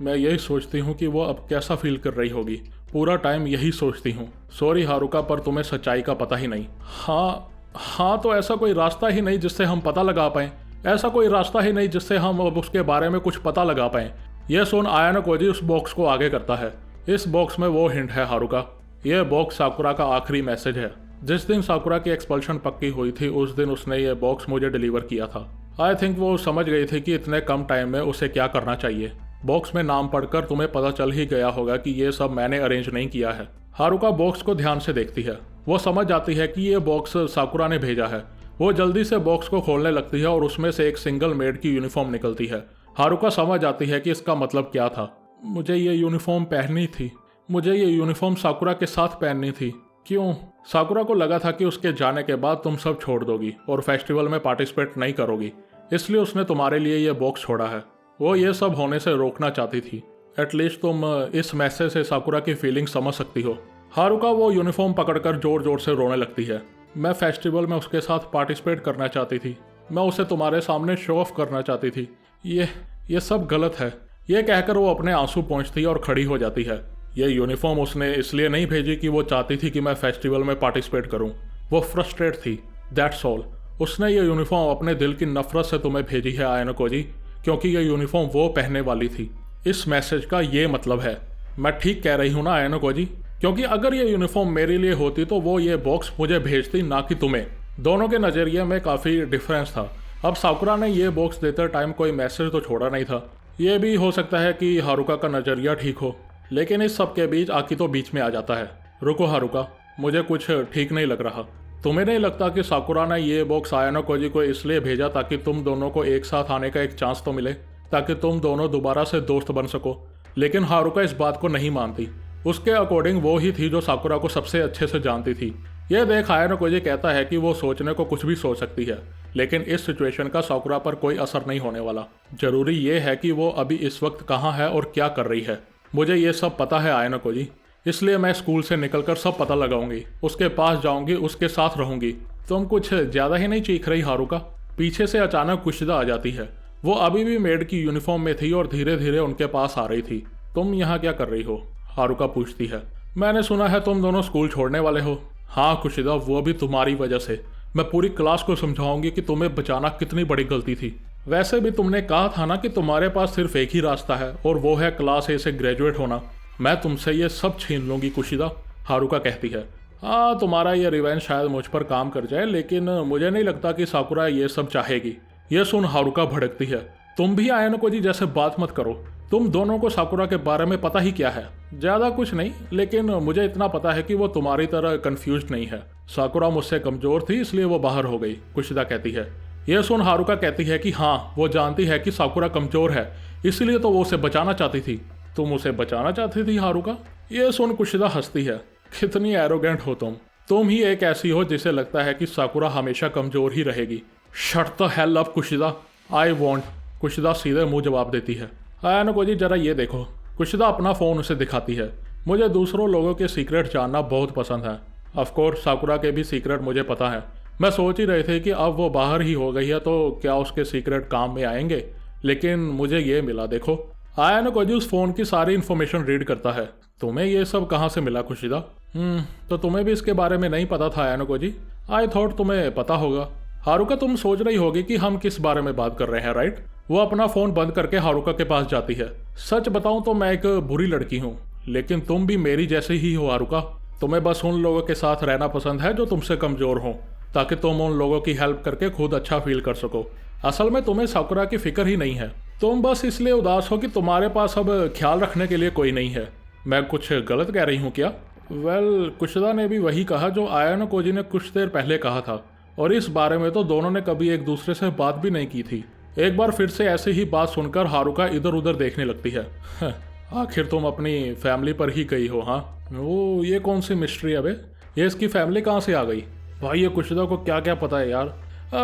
मैं यही सोचती हूँ कि वो अब कैसा फील कर रही होगी, पूरा टाइम यही सोचती हूँ। सॉरी हारुका, पर तुम्हें सच्चाई का पता ही नहीं। हाँ, तो ऐसा कोई रास्ता ही नहीं जिससे हम पता लगा पाएं, ऐसा कोई रास्ता ही नहीं जिससे हम अब उसके बारे में कुछ पता लगा पाएं। यह सुन आयानो कोजी उस बॉक्स को आगे करता है। इस बॉक्स में वो हिंट है हारुका, यह बॉक्स साकुरा का आखिरी मैसेज है। जिस दिन साकुरा की एक्सपल्शन पक्की हुई थी उस दिन उसने ये बॉक्स मुझे डिलीवर किया था। आई थिंक वो समझ गई थी कि इतने कम टाइम में उसे क्या करना चाहिए। बॉक्स में नाम पढ़कर तुम्हें पता चल ही गया होगा कि ये सब मैंने अरेंज नहीं किया है। हारुका बॉक्स को ध्यान से देखती है। वो समझ जाती है कि ये बॉक्स साकुरा ने भेजा है। वो जल्दी से बॉक्स को खोलने लगती है और उसमें से एक सिंगल मेड की यूनिफॉर्म निकलती है। हारुका समझ जाती है कि इसका मतलब क्या था। मुझे ये यूनिफॉर्म पहननी थी, मुझे ये यूनिफॉर्म साकुरा के साथ पहननी थी। क्यों? साकुरा को लगा था कि उसके जाने के बाद तुम सब छोड़ दोगी और फेस्टिवल में पार्टिसिपेट नहीं करोगी, इसलिए उसने तुम्हारे लिए ये बॉक्स छोड़ा है। वो ये सब होने से रोकना चाहती थी। एटलीस्ट तुम इस मैसेज से साकुरा की फीलिंग समझ सकती हो। हारुका वो यूनिफॉर्म पकड़कर जोर जोर से रोने लगती है। मैं फेस्टिवल में उसके साथ पार्टिसिपेट करना चाहती थी, मैं उसे तुम्हारे सामने शो ऑफ करना चाहती थी। ये सब गलत है। ये कहकर वो अपने आंसू पोंछती और खड़ी हो जाती है। ये यूनिफॉर्म उसने इसलिए नहीं भेजी कि वो चाहती थी कि मैं फेस्टिवल में पार्टिसिपेट करूं। वो फ्रस्ट्रेट थी, दैट्स ऑल। उसने ये यूनिफॉर्म अपने दिल की नफरत से तुम्हें भेजी है आयानो कोजी, क्योंकि ये यूनिफॉर्म वो पहनने वाली थी। इस मैसेज का ये मतलब है। मैं ठीक कह रही हूँ ना आयानो कोजी? क्योंकि अगर ये यूनिफॉर्म मेरे लिए होती तो वो ये बॉक्स मुझे भेजती, ना कि तुम्हें। दोनों के नज़रिए में काफ़ी डिफरेंस था। अब साकुरा ने ये बॉक्स देते टाइम कोई मैसेज तो छोड़ा नहीं था। ये भी हो सकता है कि हारुका का नज़रिया ठीक हो, लेकिन इस सब के बीच आकितो बीच में आ जाता है। रुको हारुका, मुझे कुछ ठीक नहीं लग रहा। तुम्हें नहीं लगता कि साकुरा ने ये बॉक्स आयानो कोजी को इसलिए भेजा ताकि तुम दोनों को एक साथ आने का एक चांस तो मिले, ताकि तुम दोनों दोबारा से दोस्त बन सको? लेकिन हारुका इस बात को नहीं मानती। उसके अकॉर्डिंग वो ही थी जो साकुरा को सबसे अच्छे से जानती थी। यह देख आयानो कोजी कहता है कि वो सोचने को कुछ भी सोच सकती है, लेकिन इस सिचुएशन का साकुरा पर कोई असर नहीं होने वाला। जरूरी ये है कि वो अभी इस वक्त कहाँ है और क्या कर रही है। मुझे ये सब पता है आयानो कोजी, इसलिए मैं स्कूल से निकलकर सब पता लगाऊंगी, उसके पास जाऊंगी, उसके साथ रहूंगी। तुम कुछ ज्यादा ही नहीं चीख रही हारुका? पीछे से अचानक कुशिदा आ जाती है। वो अभी भी मेड की यूनिफॉर्म में थी और धीरे धीरे उनके पास आ रही थी। तुम यहाँ क्या कर रही हो? हारुका पूछती है। मैंने सुना है तुम दोनों स्कूल छोड़ने वाले हो। हाँ कुशिदा, वो भी तुम्हारी वजह से। मैं पूरी क्लास को समझाऊंगी कि तुम्हें बचाना कितनी बड़ी गलती थी। वैसे भी तुमने कहा था ना कि तुम्हारे पास सिर्फ एक ही रास्ता है और वो है क्लास ए से ग्रेजुएट होना। मैं तुमसे ये सब छीन लूंगी कुशिदा, हारुका कहती है। हाँ, तुम्हारा ये रिवेंज शायद मुझ पर काम कर जाए, लेकिन मुझे नहीं लगता कि साकुरा ये सब चाहेगी। ये सुन हारुका भड़कती है। तुम भी आयानो कोजी जैसे बात मत करो। तुम दोनों को साकुरा के बारे में पता ही क्या है? ज्यादा कुछ नहीं, लेकिन मुझे इतना पता है कि वो तुम्हारी तरह कंफ्यूज नहीं है। साकुरा मुझसे कमजोर थी इसलिए वो बाहर हो गई, कुशिदा कहती है। यह सुन हारुका कहती है कि हाँ, वो जानती है कि साकुरा कमजोर है, इसलिए तो वो उसे बचाना चाहती थी। तुम उसे बचाना चाहती थी हारुका? यह सुन कुशिदा हंसती है। कितनी एरोगेंट हो तुम ही एक ऐसी हो जिसे लगता है कि साकुरा हमेशा कमजोर ही रहेगी। Shut the hell up Kushida, I want. Kushida सीधे मुंह जवाब देती है। आयानो कोजी जरा ये देखो। कुशिदा अपना फ़ोन उसे दिखाती है। मुझे दूसरों लोगों के सीक्रेट जानना बहुत पसंद है। ऑफकोर्स साकुरा के भी सीक्रेट मुझे पता है। मैं सोच ही रहे थे कि अब वो बाहर ही हो गई है तो क्या उसके सीक्रेट काम में आएंगे, लेकिन मुझे ये मिला। देखो, आयानो कोजी उस फ़ोन की सारी इन्फॉर्मेशन रीड करता है। तुम्हें ये सब कहाँ से मिला कुशिदा? तो तुम्हें भी इसके बारे में नहीं पता था आयानो कोजी? आई थॉट तुम्हें पता होगा। हारुका, तुम सोच रही होगी कि हम किस बारे में बात कर रहे हैं, राइट? वो अपना फ़ोन बंद करके हारुका के पास जाती है। सच बताऊं तो मैं एक बुरी लड़की हूँ, लेकिन तुम भी मेरी जैसे ही हो हारुका। तुम्हें बस उन लोगों के साथ रहना पसंद है जो तुमसे कमज़ोर हों, ताकि तुम उन लोगों की हेल्प करके खुद अच्छा फील कर सको। असल में तुम्हें साकुरा की फिक्र ही नहीं है। तुम बस इसलिए उदास हो कि तुम्हारे पास अब ख्याल रखने के लिए कोई नहीं है। मैं कुछ गलत कह रही हूँ क्या? वेल, कुशिदा ने भी वही कहा जो आयानो कोजी ने कुछ देर पहले कहा था, और इस बारे में तो दोनों ने कभी एक दूसरे से बात भी नहीं की थी। एक बार फिर से ऐसी ही बात सुनकर हारुका इधर उधर देखने लगती है। आखिर तुम अपनी फैमिली पर ही गई हो? हाँ, वो ये कौन सी मिस्ट्री है बे? ये इसकी फैमिली कहाँ से आ गई? भाई, ये कुशिदा को क्या क्या पता है यार।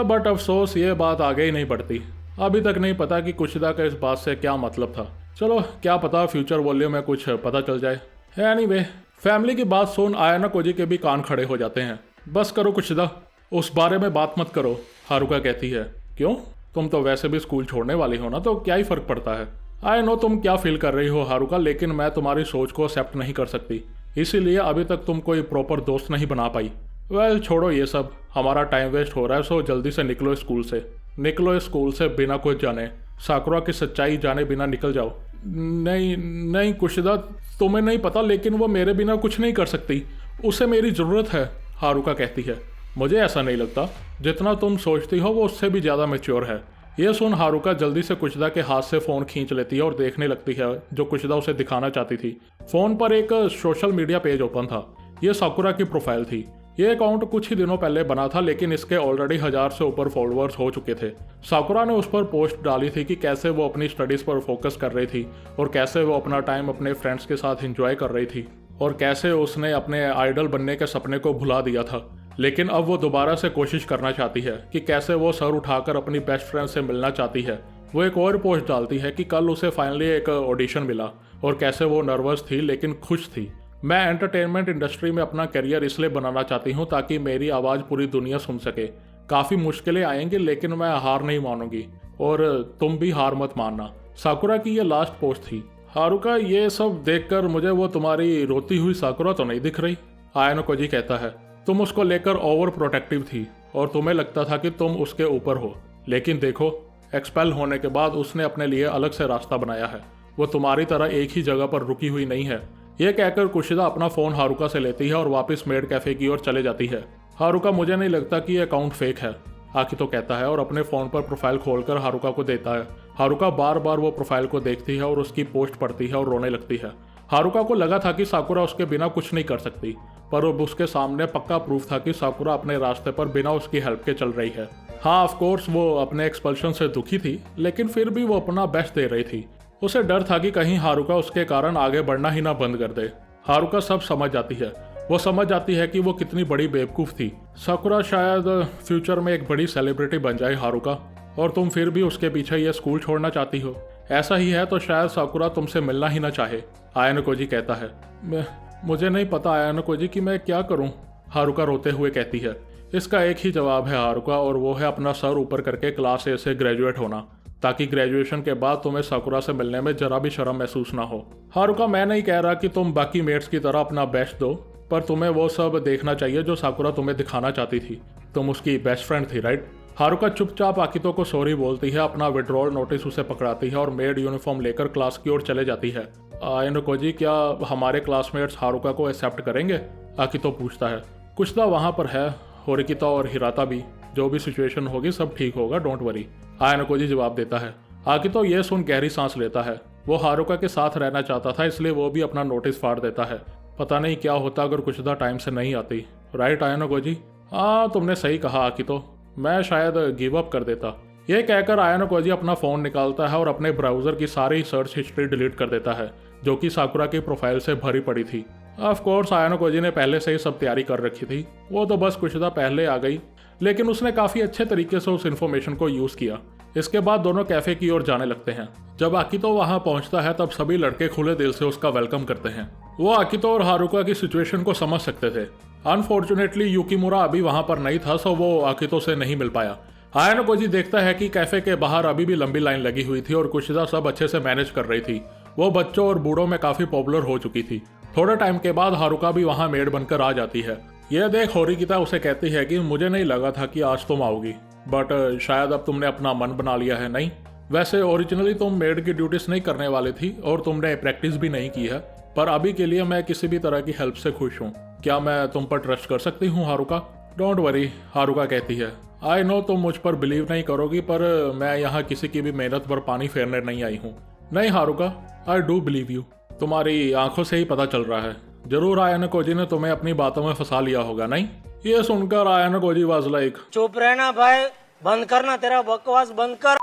बट अफसोस ये बात आगे ही नहीं बढ़ती। अभी तक नहीं पता कि कुशिदा का इस बात से क्या मतलब था। चलो, क्या पता फ्यूचर वॉल्यूम में कुछ पता चल जाए। एनीवे, फैमिली की बात सुन आयाना कोजी के भी कान खड़े हो जाते हैं। बस करो कुशिदा, उस बारे में बात मत करो, हारुका कहती है। क्यों? तुम तो वैसे भी स्कूल छोड़ने वाली हो ना, तो क्या ही फर्क पड़ता है। आई नो तुम क्या फील कर रही हो हारुका, लेकिन मैं तुम्हारी सोच को एक्सेप्ट नहीं कर सकती, इसीलिए अभी तक तुम कोई प्रॉपर दोस्त नहीं बना पाई। वेल छोड़ो ये सब, हमारा टाइम वेस्ट हो रहा है, सो जल्दी से निकलो स्कूल से। निकलो स्कूल से बिना कुछ जाने, साकुरा की सच्चाई जाने बिना निकल जाओ। नहीं नहीं कुशिदा, तुम्हें नहीं पता, लेकिन वो मेरे बिना कुछ नहीं कर सकती, उसे मेरी ज़रूरत है, हारुका कहती है। मुझे ऐसा नहीं लगता, जितना तुम सोचती हो वो उससे भी ज़्यादा मैच्योर है। ये सुन हारुका जल्दी से कुशिदा के हाथ से फ़ोन खींच लेती है और देखने लगती है जो कुशिदा उसे दिखाना चाहती थी। फ़ोन पर एक सोशल मीडिया पेज ओपन था। ये साकुरा की प्रोफाइल थी। ये अकाउंट कुछ ही दिनों पहले बना था, लेकिन इसके ऑलरेडी 1000 से ऊपर फॉलोअर्स हो चुके थे। साकुरा ने उस पर पोस्ट डाली थी कि कैसे वो अपनी स्टडीज़ पर फोकस कर रही थी और कैसे वो अपना टाइम अपने फ्रेंड्स के साथ एंजॉय कर रही थी और कैसे उसने अपने आइडल बनने के सपने को भुला दिया था, लेकिन अब वो दोबारा से कोशिश करना चाहती है कि कैसे वो सर उठाकर अपनी बेस्ट फ्रेंड से मिलना चाहती है। वो एक और पोस्ट डालती है कि कल उसे फाइनली एक ऑडिशन मिला और कैसे वो नर्वस थी लेकिन खुश थी। मैं एंटरटेनमेंट इंडस्ट्री में अपना करियर इसलिए बनाना चाहती हूँ ताकि मेरी आवाज़ पूरी दुनिया सुन सके। काफ़ी मुश्किलें आएंगी लेकिन मैं हार नहीं मानूंगी और तुम भी हार मत मानना। साकुरा की ये लास्ट पोस्ट थी। हारुका ये सब देखकर मुझे वो तुम्हारी रोती हुई साकुरा तो नहीं दिख रही, आयानो कोजी कहता है। तुम उसको लेकर ओवर प्रोटेक्टिव थी और तुम्हें लगता था कि तुम उसके ऊपर हो, लेकिन देखो एक्सपेल होने के बाद उसने अपने लिए अलग से रास्ता बनाया है। वो तुम्हारी तरह एक ही जगह पर रुकी हुई नहीं है। ये कहकर कुशिदा अपना फ़ोन हारुका से लेती है और वापस मेड कैफ़े की ओर चले जाती है। हारुका मुझे नहीं लगता कि ये अकाउंट फेक है, आकितो कहता है और अपने फ़ोन पर प्रोफाइल खोलकर हारुका को देता है। हारुका बार बार वो प्रोफाइल को देखती है और उसकी पोस्ट पढ़ती है और रोने लगती है। हारुका को लगा था कि साकुरा उसके बिना कुछ नहीं कर सकती, पर अब उसके सामने पक्का प्रूफ था कि साकुरा अपने रास्ते पर बिना उसकी हेल्प के चल रही है। हाँ ऑफ कोर्स वो अपने एक्सपल्शन से दुखी थी, लेकिन फिर भी वो अपना बेस्ट दे रही थी। उसे डर था कि कहीं हारुका उसके कारण आगे बढ़ना ही ना बंद कर दे। हारुका सब समझ जाती है। वो समझ जाती है कि वो कितनी बड़ी बेवकूफ़ थी। साकुरा शायद फ्यूचर में एक बड़ी सेलिब्रिटी बन जाए हारुका, और तुम फिर भी उसके पीछे ये स्कूल छोड़ना चाहती हो। ऐसा ही है तो शायद साकुरा तुमसे मिलना ही ना चाहे, आयानो कोजी कहता है। मुझे नहीं पता आयानो कोजी कि मैं क्या करूं, हारुका रोते हुए कहती है। इसका एक ही जवाब है हारुका, और वो है अपना सर ऊपर करके क्लास ए से ग्रेजुएट होना, ताकि ग्रेजुएशन के बाद तुम्हें साकुरा से मिलने में जरा भी शर्म महसूस ना हो। हारुका मैं नहीं कह रहा कि तुम बाकी मेट्स की तरह अपना बेस्ट दो, पर तुम्हें वो सब देखना चाहिए जो साकुरा तुम्हें दिखाना चाहती थी। तुम उसकी बेस्ट फ्रेंड थी, राइट? हारुका चुपचाप आकितो को सॉरी बोलती है, अपना विड्रॉल नोटिस उसे पकड़ाती है और मेड यूनिफॉर्म लेकर क्लास की ओर चले जाती है। आयानो कोजी क्या हमारे क्लासमेट्स हारुका को एक्सेप्ट करेंगे? आकितो पूछता है। कुशिदा वहाँ पर है, होरिकिता और हिराता भी। जो भी सिचुएशन होगी सब ठीक होगा, डोंट वरी, आयानो कोजी जवाब देता है। आकितो ये सुन गहरी सांस लेता है। वो हारुका के साथ रहना चाहता था, इसलिए वो भी अपना नोटिस फाड़ देता है। पता नहीं क्या होता अगर कुशिदा टाइम से नहीं आती, राइट आयानो कोजी? हाँ तुमने सही कहा आकितो, मैं शायद गिव अप कर देता। यह कहकर आयानो कोजी अपना फ़ोन निकालता है और अपने ब्राउज़र की सारी सर्च हिस्ट्री डिलीट कर देता है, जो कि साकुरा की प्रोफाइल से भरी पड़ी थी। ऑफ कोर्स आयानो कोजी ने पहले से ही सब तैयारी कर रखी थी, वो तो बस कुशिदा पहले आ गई, लेकिन उसने काफ़ी अच्छे तरीके से उस इन्फॉर्मेशन को यूज़ किया। इसके बाद दोनों कैफ़े की ओर जाने लगते हैं। जब आकितो वहाँ पहुँचता है तब सभी लड़के खुले दिल से उसका वेलकम करते हैं। वो आकितो और हारुका की सिचुएशन को समझ सकते थे। अनफॉर्चुनेटली युकीमुरा अभी वहाँ पर नहीं था, सो वो आकितो से नहीं मिल पाया। आयानो कोजी देखता है कि कैफ़े के बाहर अभी भी लंबी लाइन लगी हुई थी और कुशिदा सब अच्छे से मैनेज कर रही थी। वो बच्चों और बूढ़ों में काफ़ी पॉपुलर हो चुकी थी। थोड़े टाइम के बाद हारुका भी वहाँ मेड बनकर आ जाती है। यह देख होरिकिता उसे कहती है कि मुझे नहीं लगा था कि आज तुम आओगी, बट शायद अब तुमने अपना मन बना लिया है, नहीं? वैसे ओरिजिनली तुम मेड की ड्यूटीज नहीं करने वाली थी और तुमने प्रैक्टिस भी नहीं की है, पर अभी के लिए मैं किसी भी तरह की हेल्प से खुश हूँ। क्या मैं तुम पर ट्रस्ट कर सकती हूँ हारुका? डोंट वरी, हारुका कहती है। आई नो तुम मुझ पर बिलीव नहीं करोगी, पर मैं यहाँ किसी की भी मेहनत पर पानी फेरने नहीं आई हूँ। नहीं Haruka, I do believe you, तुम्हारी आंखों से ही पता चल रहा है। जरूर आयानो कोजी ने तुम्हें अपनी बातों में फंसा लिया होगा, नहीं? ये सुनकर आयानो कोजी वाज लाइक, चुप रहना भाई, बंद करना, तेरा बकवास बंद कर।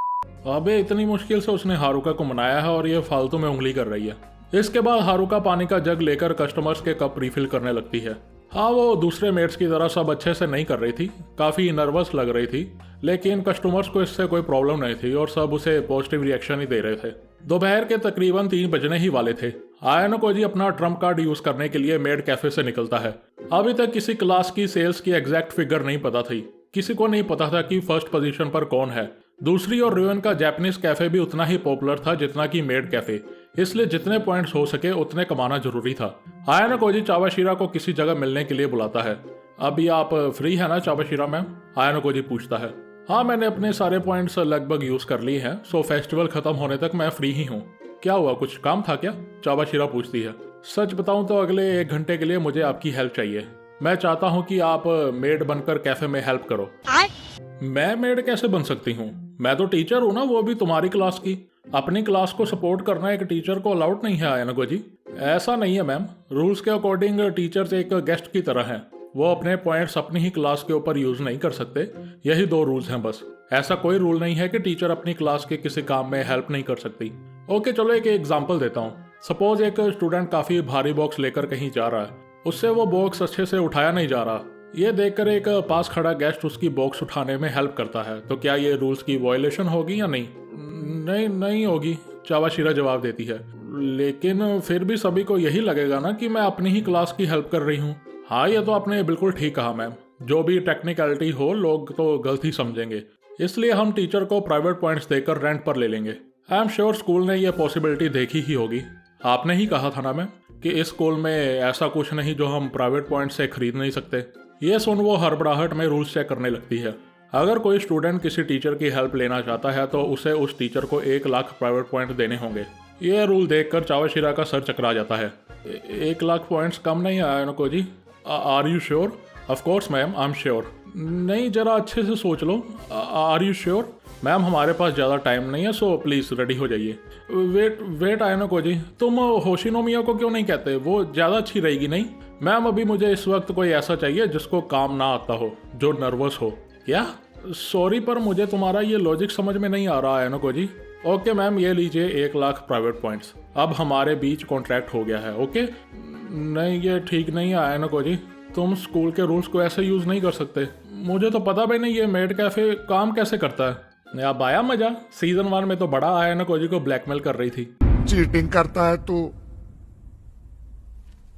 अबे इतनी मुश्किल से उसने हारुका को मनाया है और ये फालतू में उंगली कर रही है। इसके बाद हारुका पानी का जग लेकर कस्टमर्स के कप रिफिल करने लगती है। हाँ वो दूसरे मेट्स की तरह सब अच्छे से नहीं कर रही थी, काफ़ी नर्वस लग रही थी, लेकिन कस्टमर्स को इससे कोई प्रॉब्लम नहीं थी और सब उसे पॉजिटिव रिएक्शन ही दे रहे थे। दोपहर के तकरीबन 3 बजने ही वाले थे। आयनो कोजी अपना ट्रम्प कार्ड यूज करने के लिए मेड कैफे से निकलता है। अभी तक किसी क्लास की सेल्स की एग्जैक्ट फिगर नहीं पता थी, किसी को नहीं पता था कि फर्स्ट पोजीशन पर कौन है। दूसरी ओर रुइन का जापानीज कैफे भी उतना ही पॉपुलर था जितना कि मेड कैफे, इसलिए जितने पॉइंट्स हो सके उतने कमाना जरूरी था। आयनो कोजी चावाशिरा को किसी जगह मिलने के लिए बुलाता है। अभी आप फ्री है ना चावाशिरा मैम? आयनो कोजी पूछता है। हाँ, मैंने अपने सारे पॉइंट्स लगभग यूज कर लिए हैं, सो फेस्टिवल खत्म होने तक मैं फ्री ही हूँ। क्या हुआ, कुछ काम था क्या? चावाशिरा पूछती है। सच बताऊं तो अगले 1 घंटे के लिए मुझे आपकी हेल्प चाहिए। मैं चाहता हूं कि आप मेड बनकर कैफे में हेल्प करो। मैं मेड कैसे बन सकती हूँ? मैं तो टीचर हूँ ना, वो भी तुम्हारी क्लास की। अपनी क्लास को सपोर्ट करना एक टीचर को अलाउड नहीं है आयनो कोजी। ऐसा नहीं है मैम, रूल्स के अकॉर्डिंग टीचर्स एक गेस्ट की तरह हैं। वो अपने पॉइंट्स अपनी ही क्लास के ऊपर यूज नहीं कर सकते, यही 2 रूल्स हैं बस। ऐसा कोई रूल नहीं है कि टीचर अपनी क्लास के किसी काम में हेल्प नहीं कर सकती। ओके चलो एक एग्जांपल देता हूँ। सपोज एक स्टूडेंट काफी भारी बॉक्स लेकर कहीं जा रहा है, उससे वो बॉक्स अच्छे से उठाया नहीं जा रहा। ये देखकर एक पास खड़ा गेस्ट उसकी बॉक्स उठाने में हेल्प करता है, तो क्या ये रूल्स की वायलेशन होगी या नहीं? नहीं होगी, चावाशिरा जवाब देती है। लेकिन फिर भी सभी को यही लगेगा ना कि मैं अपनी ही क्लास की हेल्प कर रही हूँ। हाँ, ये तो आपने बिल्कुल ठीक कहा मैम। जो भी टेक्निकलिटी हो, लोग तो गलती समझेंगे, इसलिए हम टीचर को प्राइवेट पॉइंट्स देकर रेंट पर ले लेंगे। आई एम श्योर स्कूल ने यह पॉसिबिलिटी देखी ही होगी। आपने ही कहा था ना मैम कि इस स्कूल में ऐसा कुछ नहीं जो हम प्राइवेट पॉइंट से खरीद नहीं सकते। ये सुन वो हड़बड़ाहट में रूल्स चेक करने लगती है। अगर कोई स्टूडेंट किसी टीचर की हेल्प लेना चाहता है तो उसे उस टीचर को 1 लाख प्राइवेट पॉइंट देने होंगे। ये रूल देखकर चावाशिरा का सर चकरा जाता है। 1 लाख पॉइंट्स कम नहीं आया ना Koji? Are you sure? Of course ma'am, I am sure. नहीं, जरा अच्छे से सोच लो। Are you sure? मैम, हमारे पास ज़्यादा टाइम नहीं है, सो प्लीज़ रेडी हो जाइए। वेट आयनो कोजी, तुम होशिनोमिया को क्यों नहीं कहते? वो ज़्यादा अच्छी रहेगी नहीं? मैम, अभी मुझे इस वक्त कोई ऐसा चाहिए जिसको काम ना आता हो, जो नर्वस हो। क्या? सॉरी, पर मुझे तुम्हारा ये लॉजिक समझ में नहीं आ रहा है ना कोजी। ओके मैम, ये लीजिए 1 लाख प्राइवेट पॉइंट्स। अब हमारे बीच कॉन्ट्रैक्ट हो गया है। ओके? नहीं, ये ठीक नहीं है ना कोजी। तुम स्कूल के रूल्स को ऐसे यूज़ नहीं कर सकते। मुझे तो पता भी नहीं ये मेड कैफे काम कैसे करता है। अब आया मजा? सीजन 1 में तो बड़ा आयनो कोजी को ब्लैकमेल कर रही थी। चीटिंग करता है तू,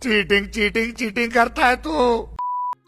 चीटिंग करता है तू।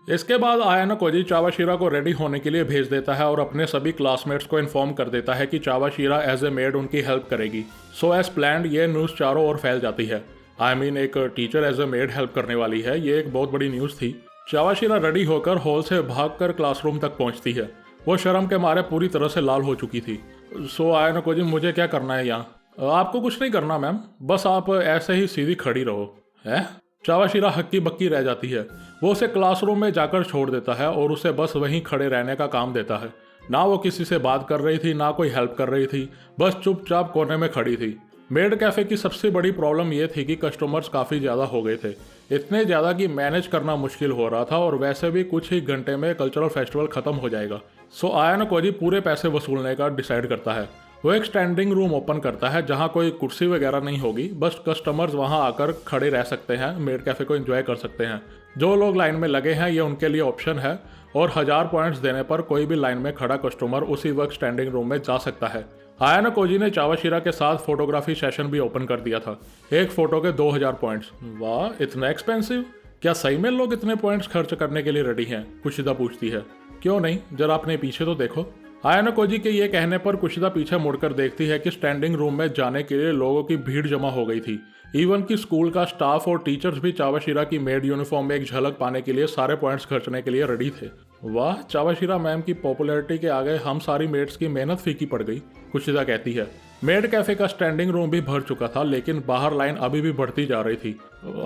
इसके बाद आयनो कोजी चावाशिरा को रेडी होने के लिए भेज देता है और अपने सभी क्लासमेट्स को इन्फॉर्म कर देता है कि चावाशिरा एज ए मेड उनकी हेल्प करेगी। सो एज प्लान्ड ये न्यूज़ चारों ओर फैल जाती है। आई मीन, एक teacher as a maid help करने वाली है, ये एक बहुत बड़ी न्यूज़ थी। चावाशिरा रेडी होकर हॉल से भागकर क्लासरूम तक पहुंचती है। वो शर्म के मारे पूरी तरह से लाल हो चुकी थी। सो आयनो कोजी, मुझे क्या करना है यहाँ? आपको कुछ नहीं करना मैम, बस आप ऐसे ही सीधी खड़ी रहो। है? चावाशिरा हक्की बक्की रह जाती है। वो उसे क्लासरूम में जाकर छोड़ देता है और उसे बस वहीं खड़े रहने का काम देता है। ना वो किसी से बात कर रही थी, ना कोई हेल्प कर रही थी, बस चुपचाप कोने में खड़ी थी। मेड कैफे की सबसे बड़ी प्रॉब्लम ये थी कि कस्टमर्स काफ़ी ज़्यादा हो गए थे, इतने ज़्यादा कि मैनेज करना मुश्किल हो रहा था, और वैसे भी कुछ ही घंटे में कल्चरल फेस्टिवल ख़त्म हो जाएगा। सो आयनो कोजी पूरे पैसे वसूलने का डिसाइड करता है। वो एक स्टैंडिंग रूम ओपन करता है जहाँ कोई कुर्सी वगैरह नहीं होगी, बस कस्टमर्स वहाँ आकर खड़े रह सकते हैं, मेड कैफे को एंजॉय कर सकते हैं। जो लोग लाइन में लगे हैं ये उनके लिए ऑप्शन है, और 1000 पॉइंट्स देने पर कोई भी लाइन में खड़ा कस्टमर उसी वक्त स्टैंडिंग रूम में जा सकता है। आयनो कोजी ने चावाशिरा के साथ फोटोग्राफी सेशन भी ओपन कर दिया था। एक फोटो के 2000 पॉइंट्स। वाह, इतना एक्सपेंसिव? क्या सही में लोग इतने पॉइंट्स खर्च करने के लिए रेडी हैं? कुशिदा पूछती है। क्यों नहीं, जरा अपने पीछे तो देखो। आयनो कोजी के ये कहने पर कुशिदा पीछे मुड़कर देखती है कि स्टैंडिंग रूम में जाने के लिए लोगों की भीड़ जमा हो गई थी। इवन कि स्कूल का स्टाफ और टीचर्स भी चावाशिरा की मेड यूनिफॉर्म में एक झलक पाने के लिए सारे पॉइंट्स खर्चने के लिए रेडी थे। वाह, चावाशिरा मैम की पॉपुलैरिटी के आगे हम सारी मेड्स की मेहनत फीकी पड़ गई, कुशिदा कहती है। मेड कैफे का स्टैंडिंग रूम भी भर चुका था, लेकिन बाहर लाइन अभी भी बढ़ती जा रही थी।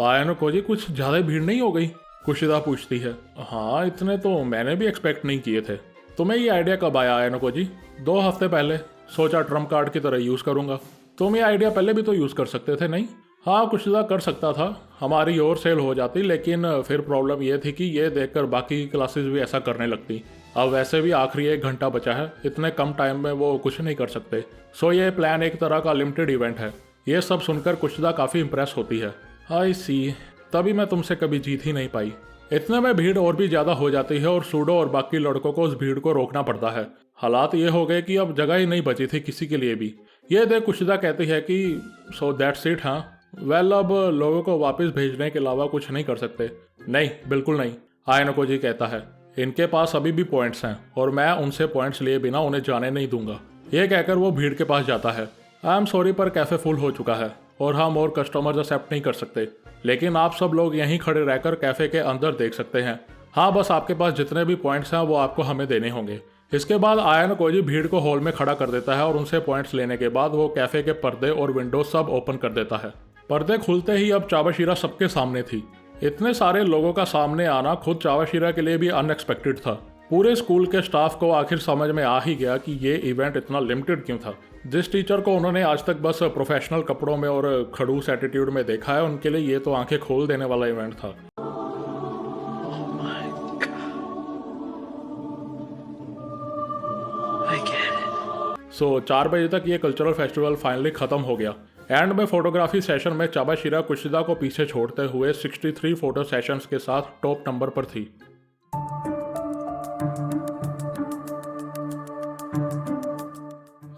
आयनो कोजी, कुछ ज्यादा भीड़ नहीं हो गई? कुशिदा पूछती है। हाँ, इतने तो मैंने भी एक्सपेक्ट नहीं किए थे। तुम्हें ये आइडिया कब आया आयनो कोजी? 2 हफ्ते पहले। सोचा ट्रम्प कार्ड की तरह यूज करूंगा। तुम ये आइडिया पहले भी तो यूज कर सकते थे, नहीं? हाँ, कुशिदा कर सकता था, हमारी और सेल हो जाती, लेकिन फिर प्रॉब्लम ये थी कि ये देखकर बाकी क्लासेस भी ऐसा करने लगती। अब वैसे भी आखिरी 1 घंटा बचा है, इतने कम टाइम में वो कुछ नहीं कर सकते। सो ये प्लान एक तरह का लिमिटेड इवेंट है। ये सब सुनकर कुशिदा काफ़ी इंप्रेस होती है। आई सी, तभी मैं तुमसे कभी जीत ही नहीं पाई। इतने में भीड़ और भी ज़्यादा हो जाती है और सूडो और बाकी लड़कों को उस भीड़ को रोकना पड़ता है। हालात ये हो गए कि अब जगह ही नहीं बची थी किसी के लिए भी। ये देख कुशिदा कहती है कि सो दैट्स इट। हाँ, वेल अब लोगों को वापस भेजने के अलावा कुछ नहीं कर सकते। नहीं, बिल्कुल नहीं, आयनोकोजी कहता है। इनके पास अभी भी पॉइंट्स हैं और मैं उनसे पॉइंट्स लिए बिना उन्हें जाने नहीं दूंगा। ये कहकर वो भीड़ के पास जाता है। आई एम सॉरी पर कैफे फुल हो चुका है और हम और कस्टमर्स एक्सेप्ट नहीं कर सकते, लेकिन आप सब लोग यहीं खड़े रहकर कैफे के अंदर देख सकते हैं। हाँ, बस आपके पास जितने भी पॉइंट्स हैं वो आपको हमें देने होंगे। इसके बाद आयनोकोजी भीड़ को हॉल में खड़ा कर देता है और उनसे पॉइंट्स लेने के बाद वो कैफे के पर्दे और विंडो सब ओपन कर देता है। पर्दे खुलते ही अब चाबाशिरा सबके सामने थी। इतने सारे लोगों का सामने आना खुद चाबाशिरा के लिए भी अनएक्सपेक्टेड था। पूरे स्कूल के स्टाफ को आखिर समझ में आ ही गया कि ये इवेंट इतना लिमिटेड क्यों था। जिस टीचर को उन्होंने आज तक बस प्रोफेशनल कपड़ों में और खड़ूस एटीट्यूड में देखा है, उनके लिए ये तो आंखें खोल देने वाला इवेंट था। सो 4 बजे तक ये कल्चरल फेस्टिवल फाइनली खत्म हो गया। एंड में फोटोग्राफी सेशन में चाबाशिरा कुशिदा को पीछे छोड़ते हुए 63 फोटो सेशंस के साथ टॉप नंबर पर थी।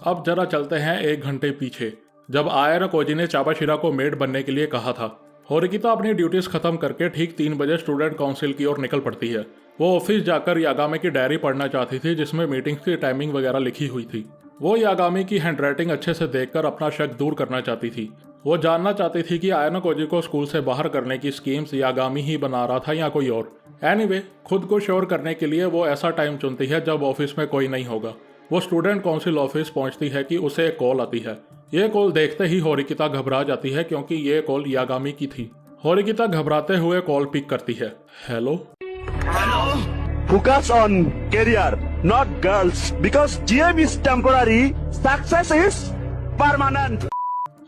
अब जरा चलते हैं 1 घंटे पीछे, जब आयनोकोजी ने चाबाशिरा को मेड बनने के लिए कहा था। होरिकिता अपनी ड्यूटीज खत्म करके ठीक 3 बजे स्टूडेंट काउंसिल की ओर निकल पड़ती है। वो ऑफिस जाकर यागामी की डायरी पढ़ना चाहती थी जिसमें मीटिंग्स की टाइमिंग वगैरह लिखी हुई थी। वो यागामी की हैंडराइटिंग अच्छे से देखकर अपना शक दूर करना चाहती थी। वो जानना चाहती थी कि आयनोकोजी को स्कूल से बाहर करने की स्कीम्स यागामी ही बना रहा था या कोई और। एनीवे, खुद को श्योर करने के लिए वो ऐसा टाइम चुनती है जब ऑफिस में कोई नहीं होगा। वो स्टूडेंट काउंसिल ऑफिस पहुंचती है कि उसे एक कॉल आती है। ये कॉल देखते ही होरिकिता घबरा जाती है क्योंकि ये कॉल यागामी की थी। होरिकिता घबराते हुए कॉल पिक करती है। Hello. Focus on career, not girls, because GM is temporary, success is permanent.